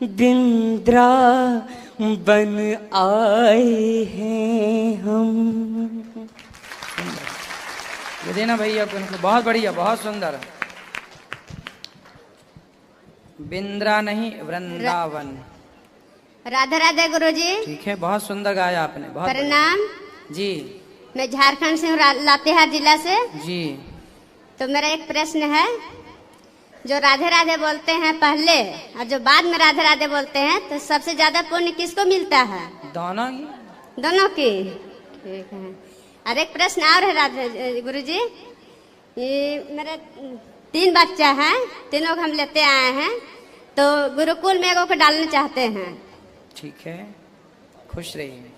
Speaker 16: बिंद्रावन आए हैं हम।
Speaker 2: ये देना भैया उनको, बहुत बढ़िया, बहुत सुंदर। बिंद्रा नहीं, वृंदावन।
Speaker 17: राधे राधे गुरुजी।
Speaker 2: ठीक है, बहुत सुंदर गाया आपने, बहुत
Speaker 17: प्रणाम
Speaker 2: जी।
Speaker 17: मैं झारखंड से हूँ, लातेहार जिला से
Speaker 2: जी।
Speaker 17: तो मेरा एक प्रश्न है, जो राधे राधे बोलते हैं पहले और जो बाद में राधे राधे बोलते हैं, तो सबसे ज्यादा पुण्य किसको मिलता है?
Speaker 2: दोनों की।
Speaker 17: दोनों की, ठीक है। और एक प्रश्न और है राधे गुरुजी, ये मेरे 3 बच्चा हैं, तीनों को हम लेते आए हैं। तो गुरुकुल में एगो को डालना चाहते हैं।
Speaker 2: ठीक है, खुश रहिए।